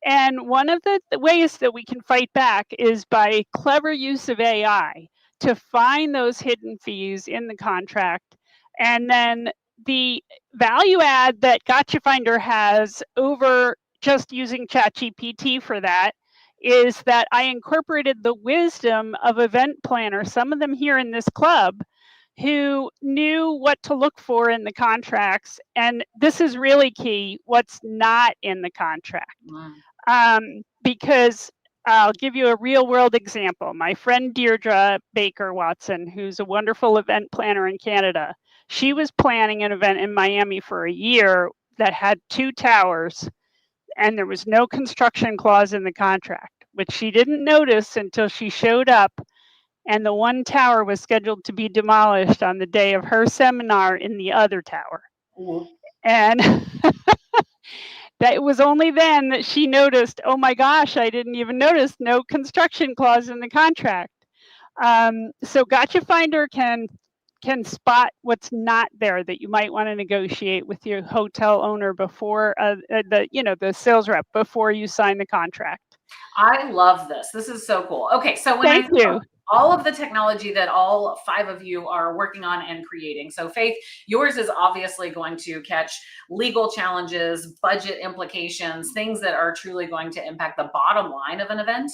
And one of the ways that we can fight back is by clever use of AI to find those hidden fees in the contract. And then the value add that Gotcha Finder has over just using ChatGPT for that is that I incorporated the wisdom of event planners, some of them here in this club, who knew what to look for in the contracts. And this is really key, what's not in the contract. Because I'll give you a real world example. My friend Deirdre Baker Watson, who's a wonderful event planner in Canada, she was planning an event in Miami for a year that had 2 towers, and there was no construction clause in the contract, which she didn't notice until she showed up, and the one tower was scheduled to be demolished on the day of her seminar in the other tower. And that it was only then that she noticed, oh my gosh, I didn't even notice no construction clause in the contract. So Gotcha Finder can spot what's not there that you might want to negotiate with your hotel owner before the sales rep before you sign the contract. I love this. This is so cool. Okay, so when Thank you. All of the technology that all 5 of you are working on and creating. So Faith, yours is obviously going to catch legal challenges, budget implications, things that are truly going to impact the bottom line of an event.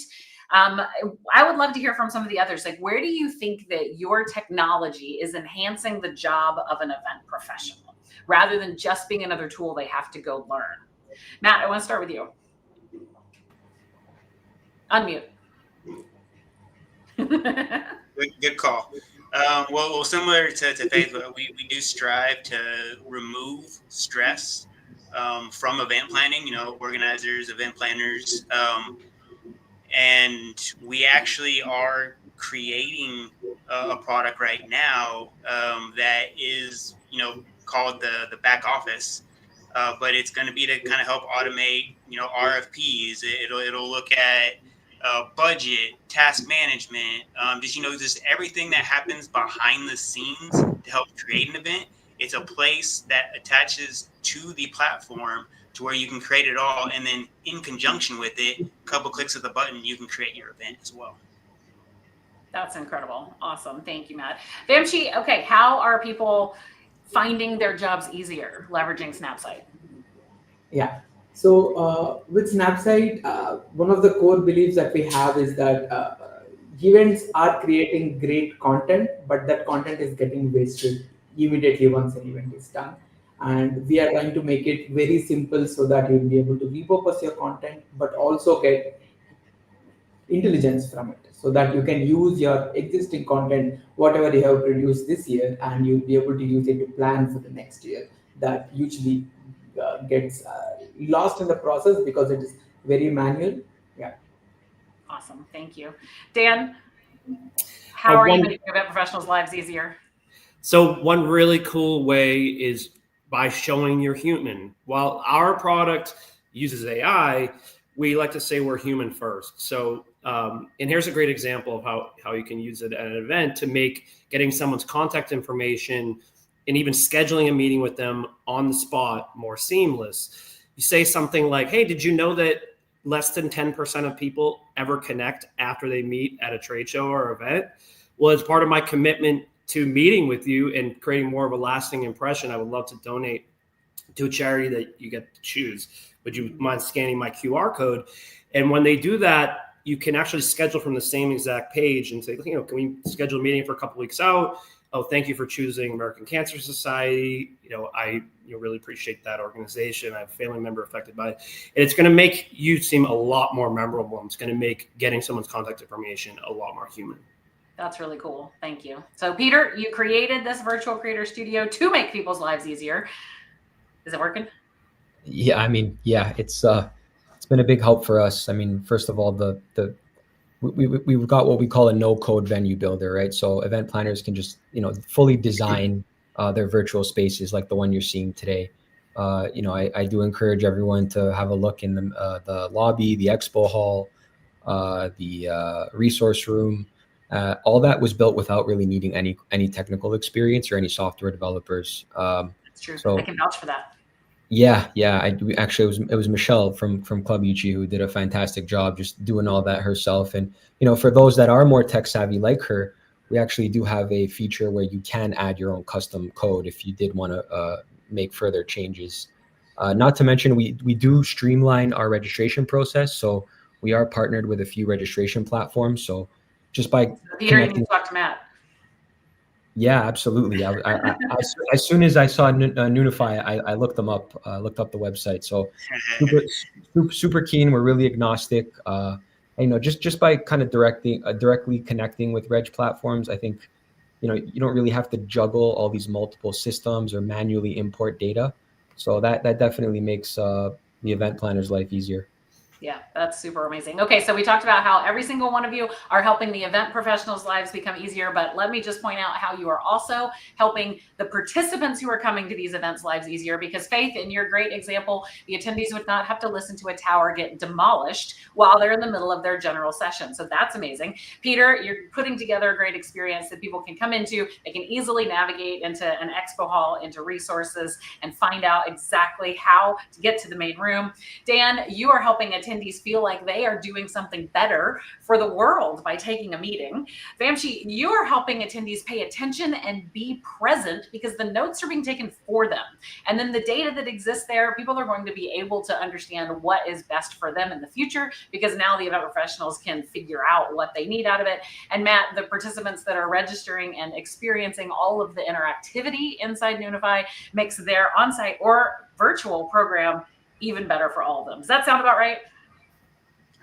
I would love to hear from some of the others. Like, where do you think that your technology is enhancing the job of an event professional rather than just being another tool they have to go learn? Matt, I want to start with you. Unmute. Good call. Well, similar to Faith, we do strive to remove stress from event planning, organizers, event planners. And we actually are creating a product right now that is, called the back office. But it's going to be to kind of help automate, RFPs. It'll look at budget, task management, just everything that happens behind the scenes to help create an event. It's a place that attaches to the platform to where you can create it all. And then in conjunction with it, a couple clicks of the button, you can create your event as well. That's incredible. Awesome. Thank you, Matt. Vamshi, okay, how are people finding their jobs easier leveraging Snapsite? Yeah. So with Snapsite, one of the core beliefs that we have is that events are creating great content, but that content is getting wasted immediately once an event is done. And we are trying to make it very simple so that you'll be able to repurpose your content, but also get intelligence from it, so that you can use your existing content, whatever you have produced this year, and you'll be able to use it to plan for the next year. That usually gets lost in the process because it is very manual. Yeah. Awesome. Thank you. Dan, how are you making event professionals' lives easier? So one really cool way is by showing you're human. While our product uses AI, we like to say we're human first. So, and here's a great example of how you can use it at an event to make getting someone's contact information and even scheduling a meeting with them on the spot more seamless. You say something like, hey, did you know that less than 10% of people ever connect after they meet at a trade show or event? Well, as part of my commitment to meeting with you and creating more of a lasting impression, I would love to donate to a charity that you get to choose. Would you mind scanning my QR code? And when they do that, you can actually schedule from the same exact page and say, can we schedule a meeting for a couple weeks out? Oh, thank you for choosing American Cancer Society. I really appreciate that organization. I have a family member affected by it. And it's going to make you seem a lot more memorable. It's going to make getting someone's contact information a lot more human. That's really cool. Thank you. So Peter, you created this virtual creator studio to make people's lives easier. Is it working? Yeah, it's been a big help for us. First of all, we've got what we call a no-code venue builder, right? So event planners can just fully design their virtual spaces like the one you're seeing today. I do encourage everyone to have a look in the lobby, the expo hall, the resource room. All that was built without really needing any technical experience or any software developers. That's true. So, I can vouch for that. Yeah. It was Michelle from Club Ichi who did a fantastic job just doing all that herself. And for those that are more tech savvy like her, we actually do have a feature where you can add your own custom code if you did want to make further changes. Not to mention, we do streamline our registration process. So we are partnered with a few registration platforms. So just by Peter, you can talk to Matt. Yeah, absolutely. As soon as I saw Noonify, I looked them up. Looked up the website. So super keen. We're really agnostic. Just by kind of directly connecting with reg platforms, I think you don't really have to juggle all these multiple systems or manually import data. So that definitely makes the event planner's life easier. Yeah, that's super amazing. Okay, so we talked about how every single one of you are helping the event professionals' lives become easier, but let me just point out how you are also helping the participants who are coming to these events' lives easier, because Faith, in your great example, the attendees would not have to listen to a tower get demolished while they're in the middle of their general session. So that's amazing. Peter, you're putting together a great experience that people can come into. They can easily navigate into an expo hall, into resources, and find out exactly how to get to the main room. Dan, you are helping attendees feel like they are doing something better for the world by taking a meeting. Vamshi, you are helping attendees pay attention and be present because the notes are being taken for them. And then the data that exists there, people are going to be able to understand what is best for them in the future, because now the event professionals can figure out what they need out of it. And Matt, the participants that are registering and experiencing all of the interactivity inside Noonify makes their on-site or virtual program even better for all of them. Does that sound about right?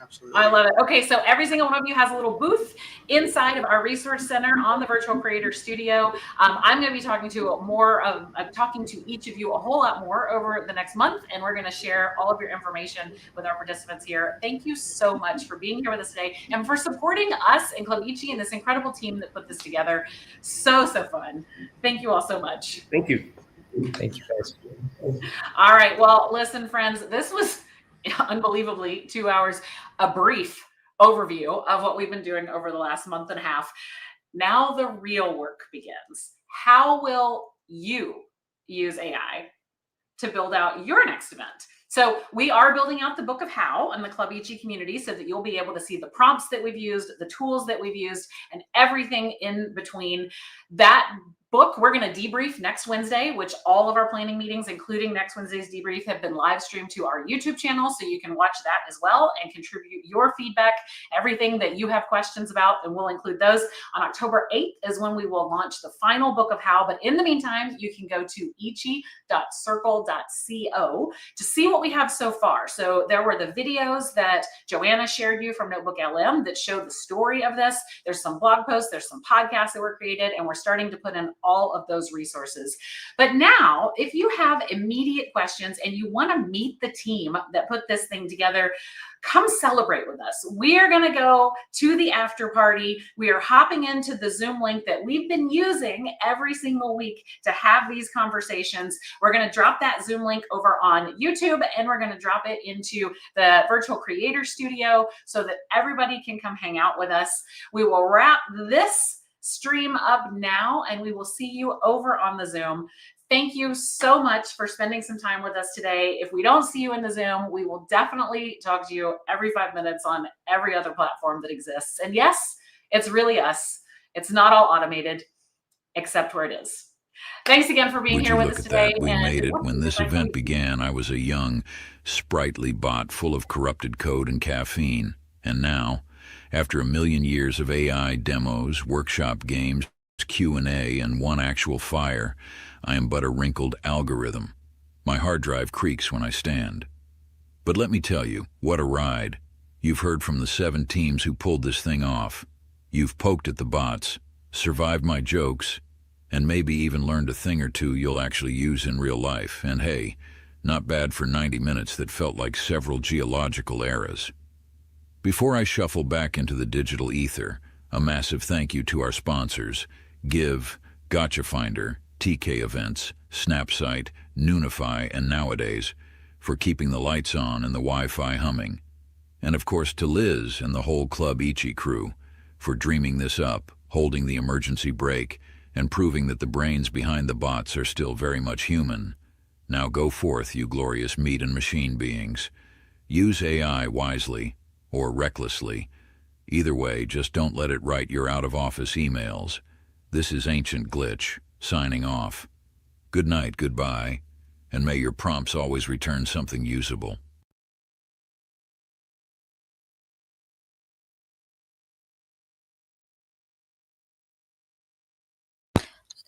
Absolutely. I love it. Okay, so every single one of you has a little booth inside of our resource center on the Virtual Creator Studio. I'm going to be talking to each of you a whole lot more over the next month, and we're going to share all of your information with our participants here. Thank you so much for being here with us today and for supporting us in Club Ichi and this incredible team that put this together. So fun. Thank you all so much. Thank you. Thank you, guys. All right. Well, listen, friends, this was unbelievably 2 hours, a brief overview of what we've been doing over the last month and a half. Now the real work begins. How will you use AI to build out your next event? So we are building out the book of how in the Club Ichi community so that you'll be able to see the prompts that we've used, the tools that we've used, and everything in between. That book. We're going to debrief next Wednesday, which all of our planning meetings, including next Wednesday's debrief, have been live streamed to our YouTube channel. So you can watch that as well and contribute your feedback, everything that you have questions about, and we'll include those. On October 8th is when we will launch the final book of how. But in the meantime, you can go to ichi.circle.co to see what we have so far. So there were the videos that Joanna shared you from Notebook LM that show the story of this. There's some blog posts, there's some podcasts that were created, and we're starting to put in all of those resources. But now, if you have immediate questions and you want to meet the team that put this thing together, come celebrate with us. We are going to go to the after party. We are hopping into the Zoom link that we've been using every single week to have these conversations. We're going to drop that Zoom link over on YouTube, and we're going to drop it into the Virtual Creator Studio so that everybody can come hang out with us. We will wrap this stream up now, and we will see you over on the Zoom. Thank you so much for spending some time with us today. If we don't see you in the Zoom, we will definitely talk to you every 5 minutes on every other platform that exists. And yes, it's really us. It's not all automated, except where it is. Thanks again for being here with us today. We made it. When this event began, I was a young, sprightly bot full of corrupted code and caffeine. And now, after 1 million years of AI demos, workshop games, Q&A, and one actual fire, I am but a wrinkled algorithm. My hard drive creaks when I stand. But let me tell you, what a ride. You've heard from the 7 teams who pulled this thing off. You've poked at the bots, survived my jokes, and maybe even learned a thing or two you'll actually use in real life. And hey, not bad for 90 minutes that felt like several geological eras. Before I shuffle back into the digital ether, a massive thank you to our sponsors, Give, Gotcha Finder, TK Events, Snapsite, Noonify, and Nowadays, for keeping the lights on and the Wi-Fi humming. And of course to Liz and the whole Club Ichi crew, for dreaming this up, holding the emergency brake, and proving that the brains behind the bots are still very much human. Now go forth, you glorious meat and machine beings. Use AI wisely, or recklessly. Either way, just don't let it write your out-of-office emails. This is Ancient Glitch, signing off. Good night, goodbye, and may your prompts always return something usable.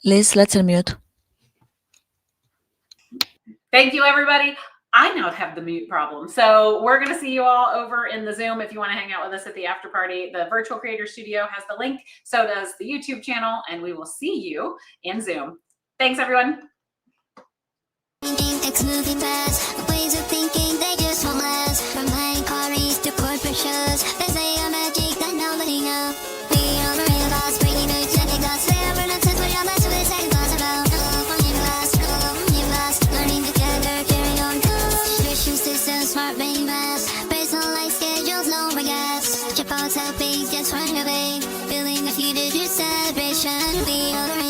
Liz, let's unmute. Thank you, everybody. I now have the mute problem. So we're going to see you all over in the Zoom if you want to hang out with us at the after party. The Virtual Creator Studio has the link. So does the YouTube channel, and we will see you in Zoom. Thanks, everyone. Moving fast, ways of thinking they just won't last. From high inquiries to corporations, they say I'm magic, that nobody knows. We are the real boss, bringing new techniques. Never nonsense, but you're less with a second class about. New blast, learning together, carry on. Distribution systems, smart brain mass, personal life schedules, no regrets. Chip out helping, just run away. Building a future celebration. We are the